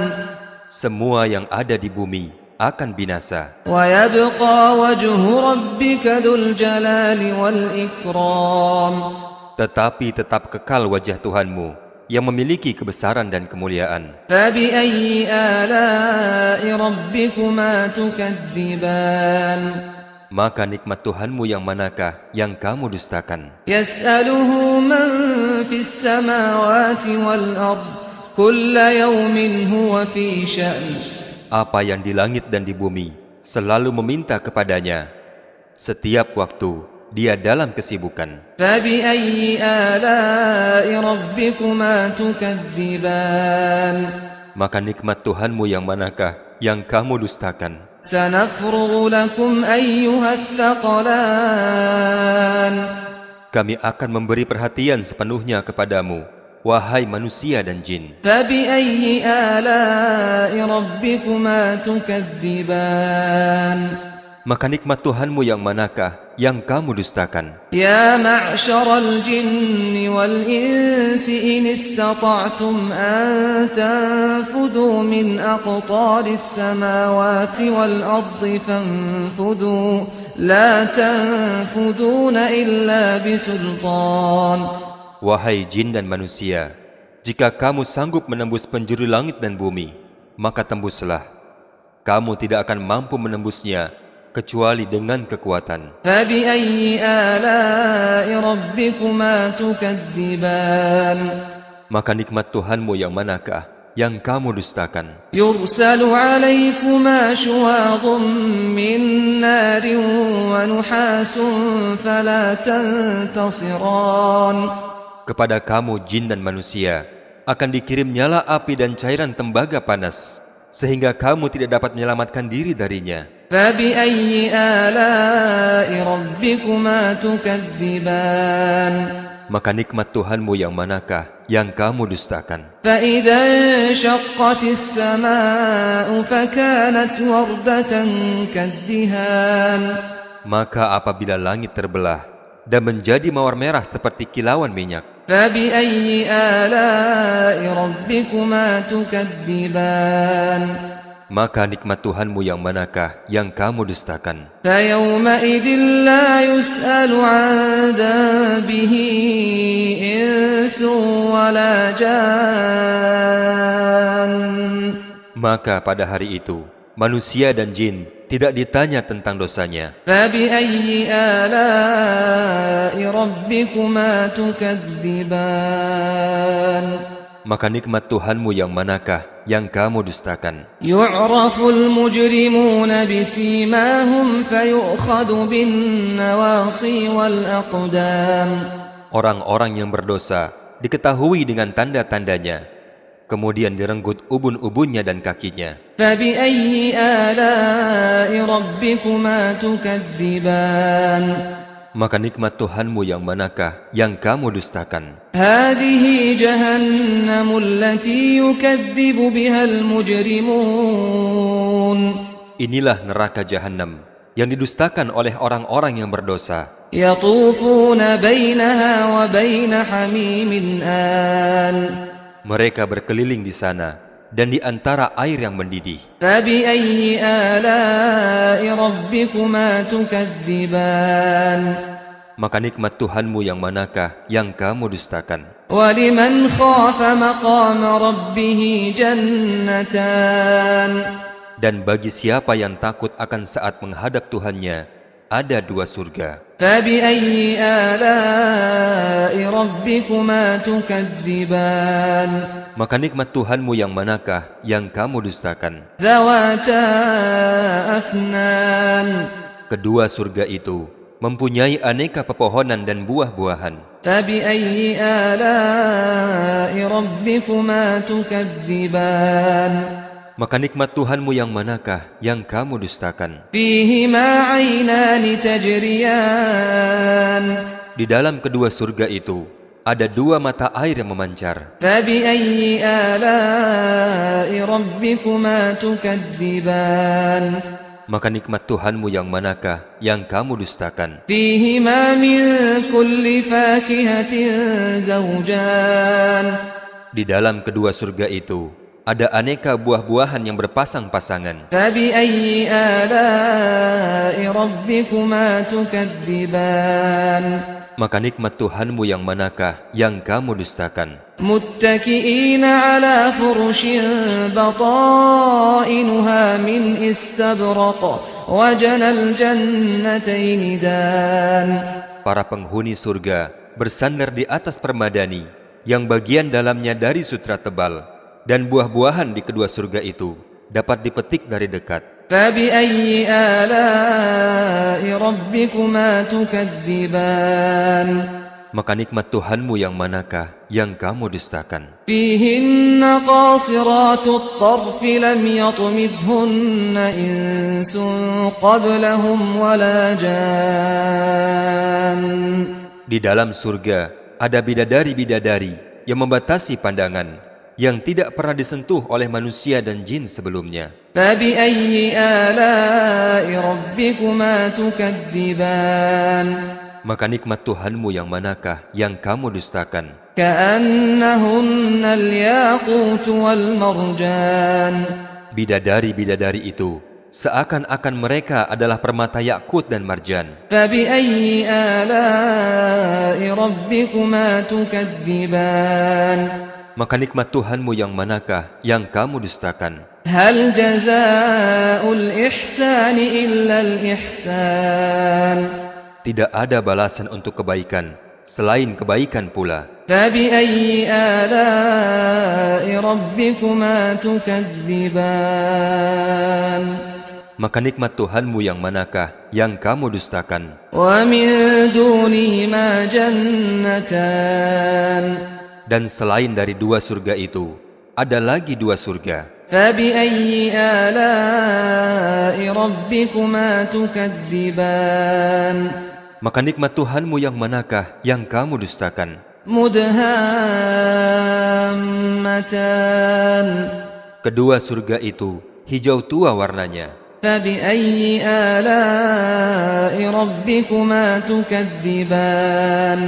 Semua yang ada di bumi akan binasa. ويبقى وجه ربك ذو الجلال والإكرام. Tetapi tetap kekal wajah Tuhanmu yang memiliki kebesaran dan kemuliaan. فبأي آلاء ربكما تكذبان. Maka nikmat Tuhanmu yang manakah yang kamu dustakan? يسأله من في السماوات والأرض كل يوم هو في شأن. Apa yang di langit dan di bumi selalu meminta kepadanya. Setiap waktu dia dalam kesibukan. فبأي آلاء ربكما تكذبان. Maka nikmat Tuhanmu yang manakah yang kamu dustakan? سنفرغ لكم أيها الثقلان. Kami akan memberi perhatian sepenuhnya kepadamu, wahai manusia dan jin. فبأي آلاء ربكما تكذبان. Maka nikmat Tuhanmu yang manakah yang kamu dustakan? يا معشر الجن والإنس إن استطعتم أن تنفذوا من أقطار السماوات والأرض فانفذوا لا تنفذون إلا بسلطان. Wahai jin dan manusia, jika kamu sanggup menembus penjuru langit dan bumi, maka tembuslah. Kamu tidak akan mampu menembusnya kecuali dengan kekuatan. فبأي آلاء ربكما تكذبان. Maka nikmat Tuhanmu yang manakah yang kamu dustakan? يرسل عليكما شواظ من نار ونحاس فلا تنتصران. Kepada kamu jin dan manusia akan dikirim nyala api dan cairan tembaga panas, sehingga kamu tidak dapat menyelamatkan diri darinya. فبأي آلاء ربكما تكذبان. Maka nikmat Tuhanmu yang manakah yang kamu dustakan? فإذا انشقت السماء فكانت وردة كالدهان. Maka apabila langit terbelah dan menjadi mawar merah seperti kilauan minyak, فبأي آلاء ربكما تكذبان. maka nikmat Tuhanmu yang manakah yang kamu dustakan? فيومئذ لا يسأل عن ذنبه إنس ولا جان. Maka pada hari itu manusia dan jin tidak ditanya tentang dosanya. فبأي آلاء ربكما تكذبان. Maka nikmat Tuhanmu yang manakah yang kamu dustakan? يعرف المجرمون بسيماهم فيؤخذ بالنواصي والأقدام. Orang-orang yang berdosa diketahui dengan tanda-tandanya, kemudian direnggut ubun-ubunnya dan kakinya. فبأي آلاء ربكما تكذبان. Maka nikmat Tuhanmu yang manakah yang kamu dustakan? هذه جهنم التي يكذب بها المجرمون Inilah neraka Jahannam yang didustakan oleh orang-orang yang berdosa. يطوفون بينها وبين حميم آن Mereka berkeliling di sana dan di antara air yang mendidih. فبأي آلاء ربكما تكذبان Maka nikmat Tuhanmu yang manakah yang kamu dustakan? ولمن خاف مقام ربه جنتان Dan bagi siapa yang takut akan saat menghadap Tuhannya, ada 2 surga. فبأي آلاء ربكما تكذبان Maka nikmat Tuhanmu yang manakah yang kamu dustakan? ذواتا أفنان Kedua surga itu mempunyai aneka pepohonan dan buah-buahan. فبأي آلاء ربكما تكذبان Maka nikmat Tuhanmu yang manakah yang kamu dustakan? فيهما عينان تجريان Di dalam kedua surga itu ada 2 mata air yang memancar. فبأي آلاء ربكما تكذبان Maka nikmat Tuhanmu yang manakah yang kamu dustakan? فيهما من كل فاكهة زوجان Di dalam kedua surga itu ada aneka buah-buahan yang berpasang-pasangan. فبأي آلاء ربكما تكذبان Maka nikmat Tuhanmu yang manakah yang kamu dustakan? متكئين على فرش بطائنها من استبرق وجنى الجنتين دان Para penghuni surga bersandar di atas permadani yang bagian dalamnya dari sutra tebal, dan buah-buahan di kedua surga itu dapat dipetik dari dekat. فبأي آلاء ربكما تكذبان Maka nikmat Tuhanmu yang manakah yang kamu dustakan? فيهن قاصرات الطرف لم يطمثهن إنس قبلهم ولا جان Di dalam surga ada bidadari-bidadari yang membatasi pandangan, yang tidak pernah disentuh oleh manusia dan jin sebelumnya. فبأي آلاء ربكما تكذبان Maka nikmat Tuhanmu yang manakah yang kamu dustakan? كأنهن الياقوت والمرجان Bidadari-bidadari itu seakan-akan mereka adalah permata yakut dan marjan. فبأي آلاء ربكما تكذبان Maka nikmat Tuhanmu yang manakah yang kamu dustakan? هل جزاء الإحسان إلا الإحسان Tidak ada balasan untuk kebaikan selain kebaikan pula. فبأي آلاء ربكما تكذبان Maka nikmat Tuhanmu yang manakah yang kamu dustakan? ومن دونهما جنتان Dan selain dari 2 surga itu, ada lagi 2 surga. فبأي آلاء ربكما تكذبان Maka nikmat Tuhanmu yang manakah yang kamu dustakan? مدهامتان Kedua surga itu hijau tua warnanya. فبأي آلاء ربكما تكذبان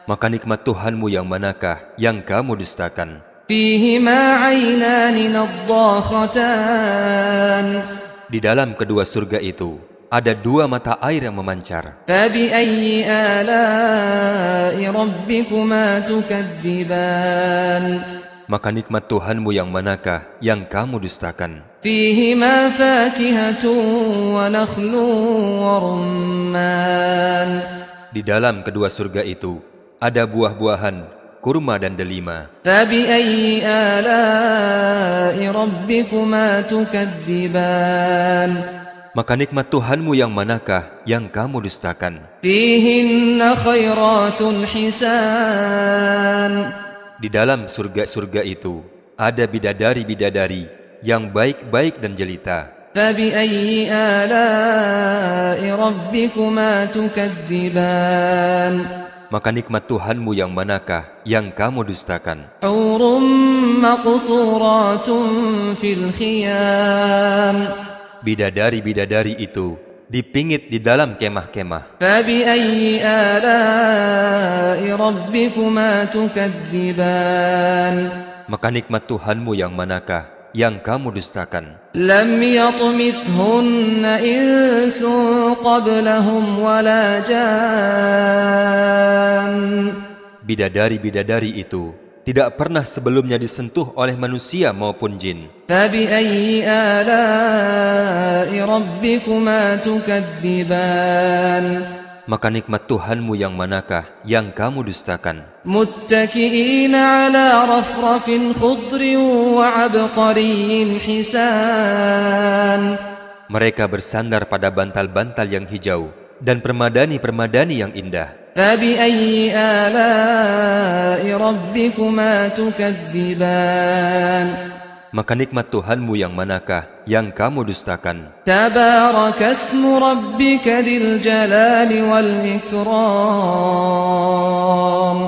Maka nikmat Tuhanmu yang manakah yang kamu dustakan? فيهما عينان نضاختان Di dalam kedua surga itu ada 2 mata air yang memancar. فبأي آلاء ربكما تكذبان Maka nikmat Tuhanmu yang manakah yang kamu dustakan? فيهما فاكهة ونخل ورمان Di dalam kedua surga itu ada buah-buahan, kurma dan delima. فبأي آلاء ربكما تكذبان Maka nikmat Tuhanmu yang manakah yang kamu dustakan? فيهن خيرات حسان Di dalam surga-surga itu ada bidadari-bidadari yang baik-baik dan jelita. فبأي آلاء ربكما تكذبان Maka nikmat Tuhanmu yang manakah yang kamu dustakan? حور مقصورات في الخيام Bidadari-bidadari itu dipingit di dalam kemah-kemah. فبأي آلاء ربكما تكذبان Maka nikmat Tuhanmu yang manakah yang kamu dustakan? لم يطمثهن إنس قبلهم ولا جان Bidadari-bidadari itu tidak pernah sebelumnya disentuh oleh manusia maupun jin. فبأي آلاء ربكما تكذبان Maka nikmat Tuhanmu yang manakah yang kamu dustakan? متكئين على رفرف خضر وعبقري حسان Mereka bersandar pada bantal-bantal yang hijau dan permadani-permadani yang indah. فبأي آلاء ربكما تكذبان Maka nikmat Tuhanmu yang manakah yang kamu dustakan? تبارك اسم ربك ذي الجلال والإكرام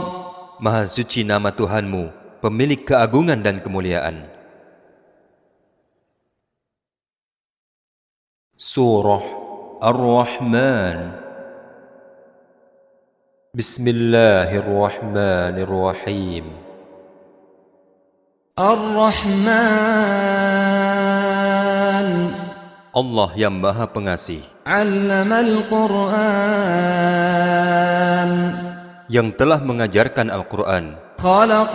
Maha suci nama Tuhanmu, pemilik keagungan dan kemuliaan. Surah Ar-Rahman. Bismillahirrahmanirrahim. الرحمن Allah yang Maha Pengasih, علم القرآن yang telah mengajarkan Al-Quran. خلق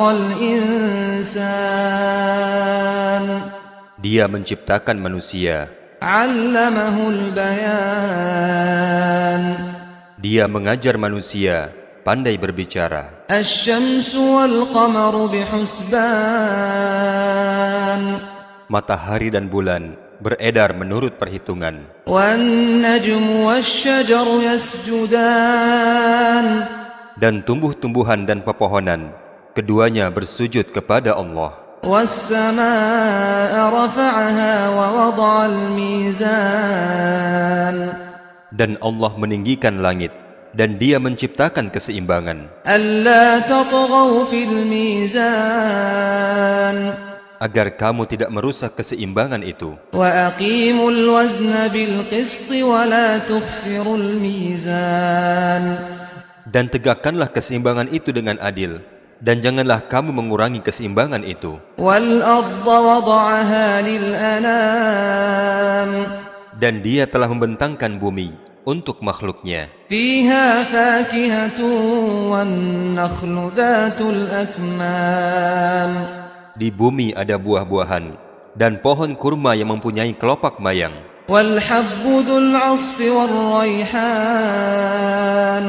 الإنسان Dia menciptakan manusia. علمه البيان Dia mengajar manusia pandai berbicara. الشمس والقمر بحسبان Matahari dan bulan beredar menurut perhitungan. والنجم والشجر يسجدان Dan tumbuh-tumbuhan dan pepohonan, keduanya bersujud kepada Allah. والسماء رفعها ووضع الميزان Dan Allah meninggikan langit, dan Dia menciptakan keseimbangan, ألا تطغوا في الميزان agar kamu tidak merusak keseimbangan itu. وأقيموا الوزن بالقسط ولا تخسروا الميزان Dan tegakkanlah keseimbangan itu dengan adil, dan janganlah kamu mengurangi keseimbangan itu. والأرض وضعها للأنام Dan Dia telah membentangkan bumi untuk makhluknya. فيها فاكهة والنخل ذات الأكمام Di bumi ada buah-buahan, dan pohon kurma yang mempunyai kelopak mayang, والحب ذو العصف والريحان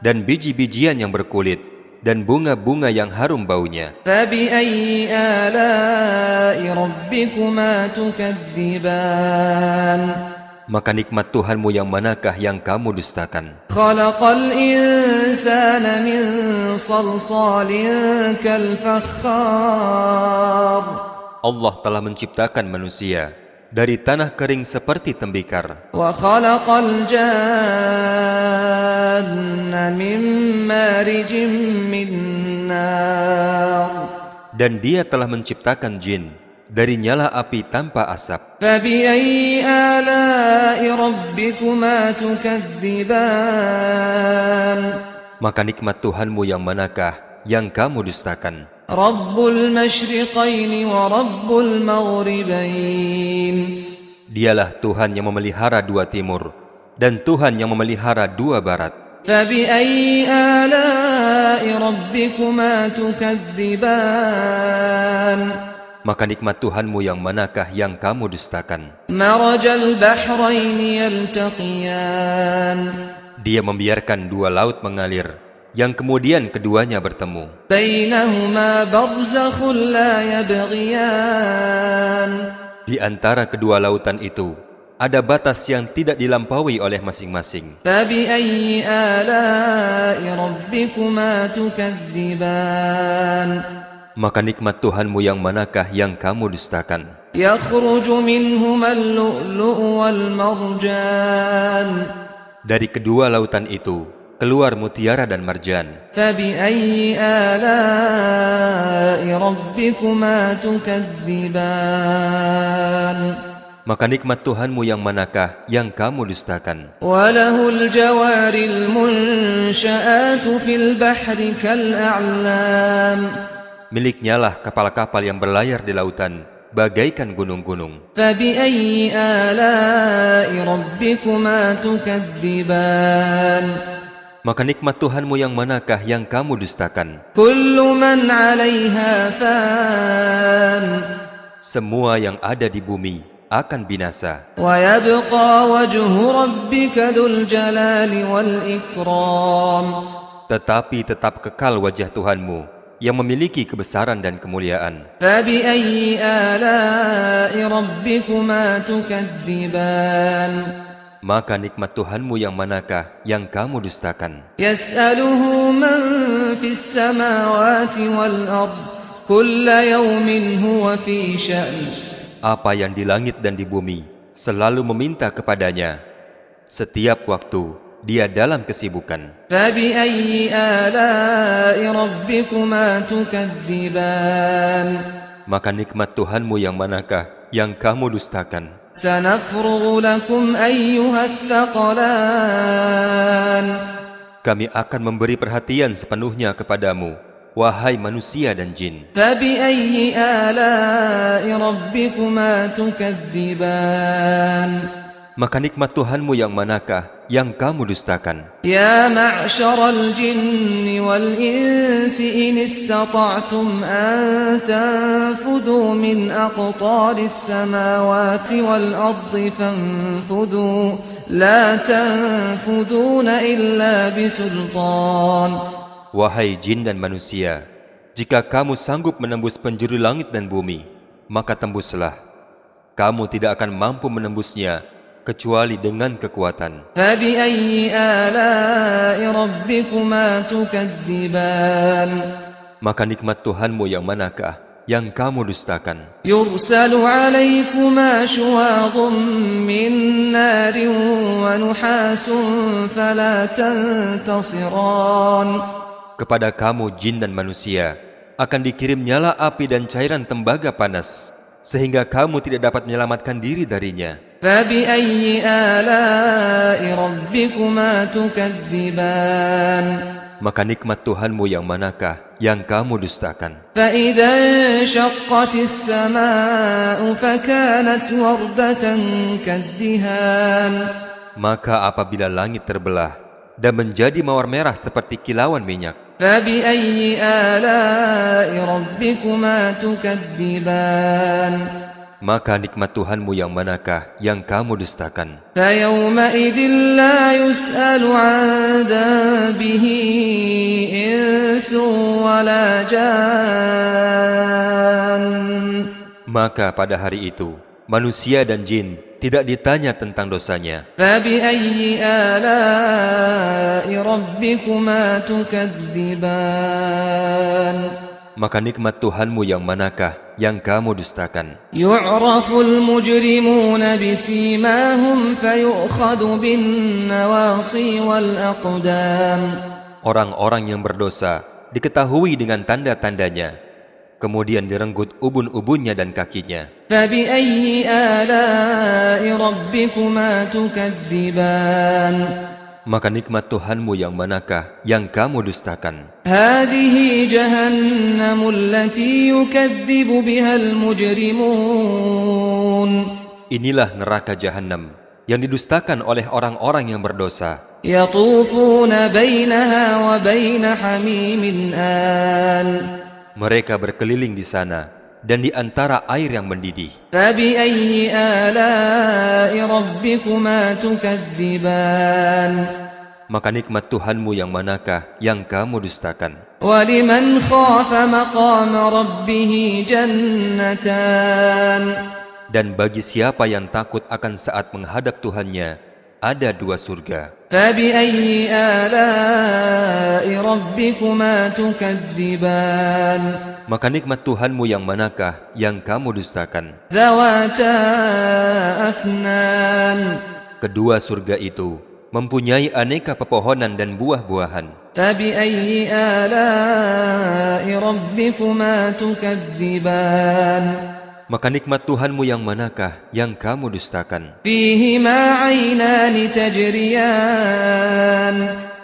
dan biji-bijian yang berkulit, dan bunga-bunga yang harum baunya. فبأي آلاء ربكما تكذبان Maka nikmat Tuhanmu yang manakah yang kamu dustakan? خلق الإنسان من صلصال كالفخار Allah telah menciptakan manusia dari tanah kering seperti tembikar, وخلق الجان من مارج من نار dan Dia telah menciptakan jin dari nyala api tanpa asap. فبأي آلاء ربكما تكذبان Maka nikmat Tuhanmu yang manakah yang kamu dustakan? رب المشرقين ورب المغربين Dialah Tuhan yang memelihara dua timur, dan Tuhan yang memelihara dua barat. فبأي آلاء ربكما تكذبان Maka nikmat Tuhanmu yang manakah yang kamu dustakan? مرج البحرين يلتقيان Dia membiarkan dua laut mengalir, yang kemudian keduanya bertemu. بينهما برزخ لا يبغيان Di antara kedua lautan itu, ada batas yang tidak dilampaui oleh masing-masing. فبأي آلاء ربكما تكذبان Maka nikmat Tuhanmu yang manakah yang kamu dustakan? يخرج منهما اللؤلؤ والمرجان Dari kedua lautan itu keluar mutiara dan marjan. فبأي آلاء ربكما تكذبان Maka nikmat Tuhanmu yang manakah yang kamu dustakan? وله الجوار المنشآت في البحر كالأعلام Miliknya lah kapal-kapal yang berlayar di lautan bagaikan gunung-gunung. فبأي آلاء ربكما تكذبان Maka nikmat Tuhanmu yang manakah yang kamu dustakan? كل من عليها فان Semua yang ada di bumi akan binasa. ويبقى وجه ربك ذو الجلال والإكرام Tetapi tetap kekal wajah Tuhanmu yang memiliki kebesaran dan kemuliaan. فبأي آلاء ربكما تكذبان Maka nikmat Tuhanmu yang manakah yang kamu dustakan? يسأله من في السماوات والأرض كل يوم هو في شأن Apa yang di langit dan di bumi selalu meminta kepadanya. Setiap waktu dia dalam kesibukan. فبأي آلاء ربكما تكذبان Maka nikmat Tuhanmu yang manakah yang kamu dustakan? سنفرغ لكم أيها الثقلان Kami akan memberi perhatian sepenuhnya kepadamu, wahai manusia dan jin. فبأي آلاء ربكما تكذبان Maka nikmat Tuhanmu yang manakah yang kamu dustakan? يا معشر الجن والإنس إن استطعتم أن تنفذوا من أقطار السماوات والأرض فانفذوا لا تنفذون إلا بسلطان Wahai jin dan manusia, jika kamu sanggup menembus penjuru langit dan bumi, maka tembuslah. Kamu tidak akan mampu menembusnya kecuali dengan kekuatan. فبأي آلاء ربكما تكذبان Maka nikmat Tuhanmu yang manakah yang kamu dustakan? يرسل عليكما شواظ من نار ونحاس فلا تنتصران Kepada kamu jin dan manusia akan dikirim nyala api dan cairan tembaga panas, sehingga kamu tidak dapat menyelamatkan diri darinya. فبأي آلاء ربكما تكذبان Maka nikmat Tuhanmu yang manakah yang kamu dustakan? فإذا انشقت السماء فكانت وردة كالدهان Maka apabila langit terbelah dan menjadi mawar merah seperti kilauan minyak, فبأي آلاء ربكما تكذبان maka nikmat Tuhanmu yang manakah yang kamu dustakan? فيومئذ لا يسأل عن ذنبه إنس ولا جان Maka pada hari itu manusia dan jin tidak ditanya tentang dosanya. فبأي آلاء ربكما تكذبان Maka nikmat Tuhanmu yang manakah yang kamu dustakan? يعرف المجرمون بسيماهم فيؤخذ بالنواصي والأقدام Orang-orang yang berdosa diketahui dengan tanda-tandanya, kemudian direnggut ubun-ubunnya dan kakinya. فبأي آلاء ربكما تكذبان Maka nikmat Tuhanmu yang manakah yang kamu dustakan? هذه جهنم التي يكذب بها المجرمون Inilah neraka jahanam yang didustakan oleh orang-orang yang berdosa. يطوفون بينها وبين حميم آن Mereka berkeliling di sana dan di antara air yang mendidih. فبأي آلاء ربكما تكذبان Maka nikmat Tuhanmu yang manakah yang kamu dustakan? ولمن خاف مقام ربه جنتان Dan bagi siapa yang takut akan saat menghadap Tuhannya, ada 2 surga. فبأي آلاء ربكما تكذبان Maka nikmat Tuhanmu yang manakah yang kamu dustakan? ذواتا أفنان Kedua surga itu mempunyai aneka pepohonan dan buah-buahan. فبأي آلاء ربكما تكذبان Maka nikmat Tuhanmu yang manakah yang kamu dustakan? فيهما عينان تجريان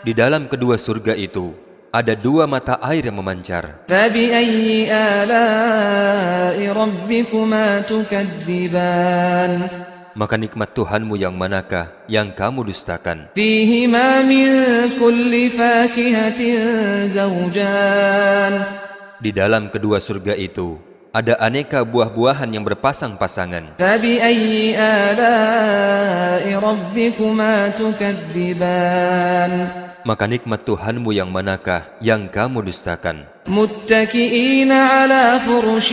Di dalam kedua surga itu ada 2 mata air yang memancar. فبأي آلاء ربكما تكذبان Maka nikmat Tuhanmu yang manakah yang kamu dustakan? فيهما من كل فاكهة زوجان Di dalam kedua surga itu ada aneka buah-buahan yang berpasang-pasangan. فبأي آلاء ربكما تكذبان Maka nikmat Tuhanmu yang manakah yang kamu dustakan? متكئين على فرش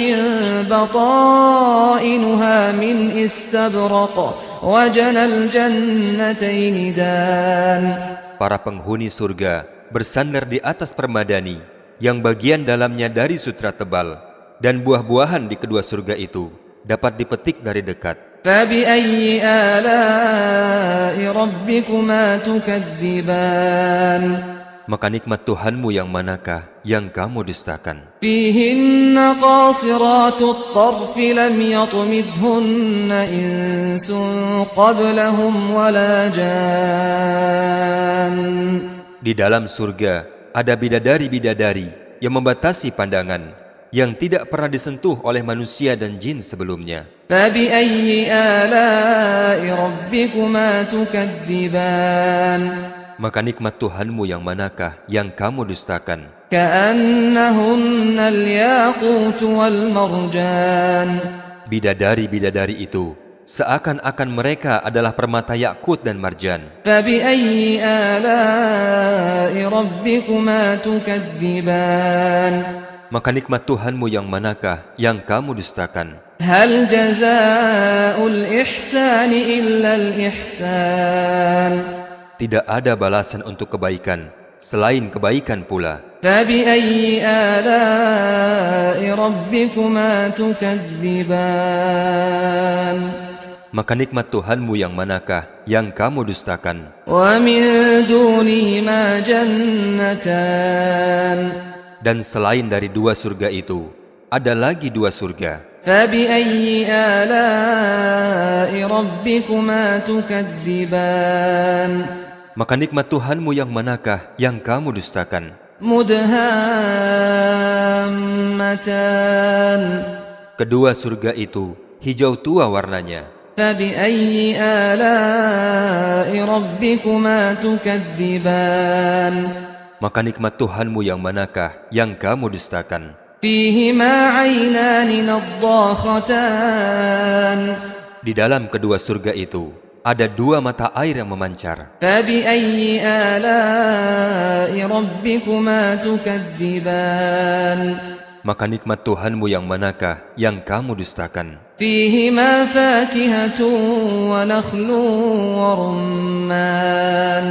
بطائنها من استبرق وجنى الجنتين دان Para penghuni surga bersandar di atas permadani yang bagian dalamnya dari sutra tebal, dan buah-buahan di kedua surga itu dapat dipetik dari dekat. فبأي آلاء ربكما تكذبان Maka nikmat Tuhanmu yang manakah yang kamu dustakan? فيهن قاصرات الطرف لم يطمثهن إنس قبلهم ولا جان Di dalam surga ada bidadari-bidadari yang membatasi pandangan, yang tidak pernah disentuh oleh manusia dan jin sebelumnya. فبأي آلاء ربكما تكذبان Maka nikmat Tuhanmu yang manakah yang kamu dustakan? كأنهن الياقوت والمرجان Bidadari-bidadari itu seakan-akan mereka adalah permata yakut dan marjan. فبأي آلاء ربكما تكذبان Maka nikmat Tuhanmu yang manakah yang kamu dustakan? هل جزاء الإحسان إلا الإحسان Tidak ada balasan untuk kebaikan selain kebaikan pula. فبأي آلاء ربكما تكذبان Maka nikmat Tuhanmu yang manakah yang kamu dustakan? ومن دونهما جنتان Dan selain dari 2 surga itu, ada lagi 2 surga. فبأي آلاء ربكما تكذبان Maka nikmat Tuhanmu yang manakah yang kamu dustakan? مدهامتان Kedua surga itu hijau tua warnanya. فبأي آلاء ربكما تكذبان Maka nikmat Tuhanmu yang manakah yang kamu dustakan? فيهما عينان نضاختان Di dalam kedua surga itu ada 2 mata air yang memancar. فبأي آلاء ربكما تكذبان Maka nikmat Tuhanmu yang manakah yang kamu dustakan? فيهما فاكهة ونخل ورمان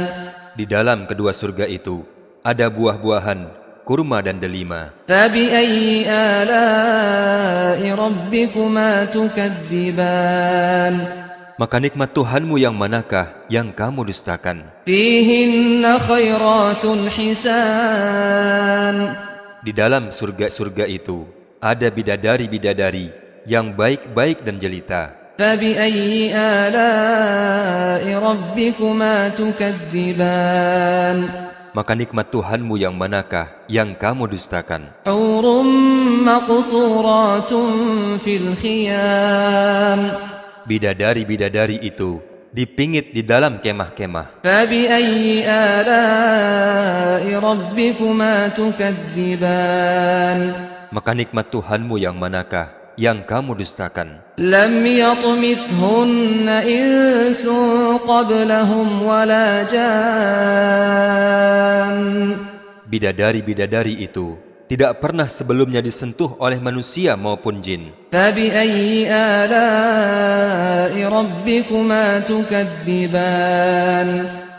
Di dalam kedua surga itu ada buah-buahan, kurma dan delima. فبأي آلاء ربكما تكذبان Maka nikmat Tuhanmu yang manakah yang kamu dustakan? فيهن خيرات حسان Di dalam surga-surga itu ada bidadari-bidadari yang baik-baik dan jelita. فبأي آلاء ربكما تكذبان Maka nikmat Tuhanmu yang manakah yang kamu dustakan? حور مقصورات في الخيام Bidadari-bidadari itu dipingit di dalam kemah-kemah. فبأي آلاء ربكما تكذبان Maka nikmat Tuhanmu yang manakah yang kamu dustakan? لم يطمثهن إنس قبلهم ولا جان Bidadari-bidadari itu tidak pernah sebelumnya disentuh oleh manusia maupun jin. فبأي آلاء ربكما تكذبان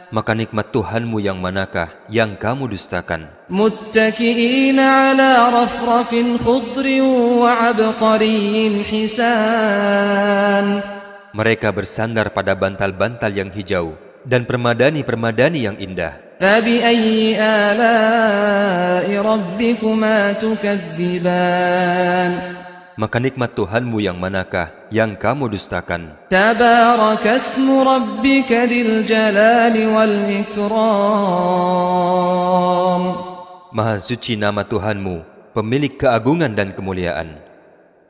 Maka nikmat Tuhanmu yang manakah yang kamu dustakan? متكئين على رفرف خضر وعبقري حسان Mereka bersandar pada bantal-bantal yang hijau dan permadani-permadani yang indah. فبأي آلاء ربكما تكذبان Maka nikmat Tuhanmu yang manakah yang kamu dustakan? تبارك اسم ربك ذي الجلال والإكرام Maha suci nama Tuhanmu, pemilik keagungan dan kemuliaan.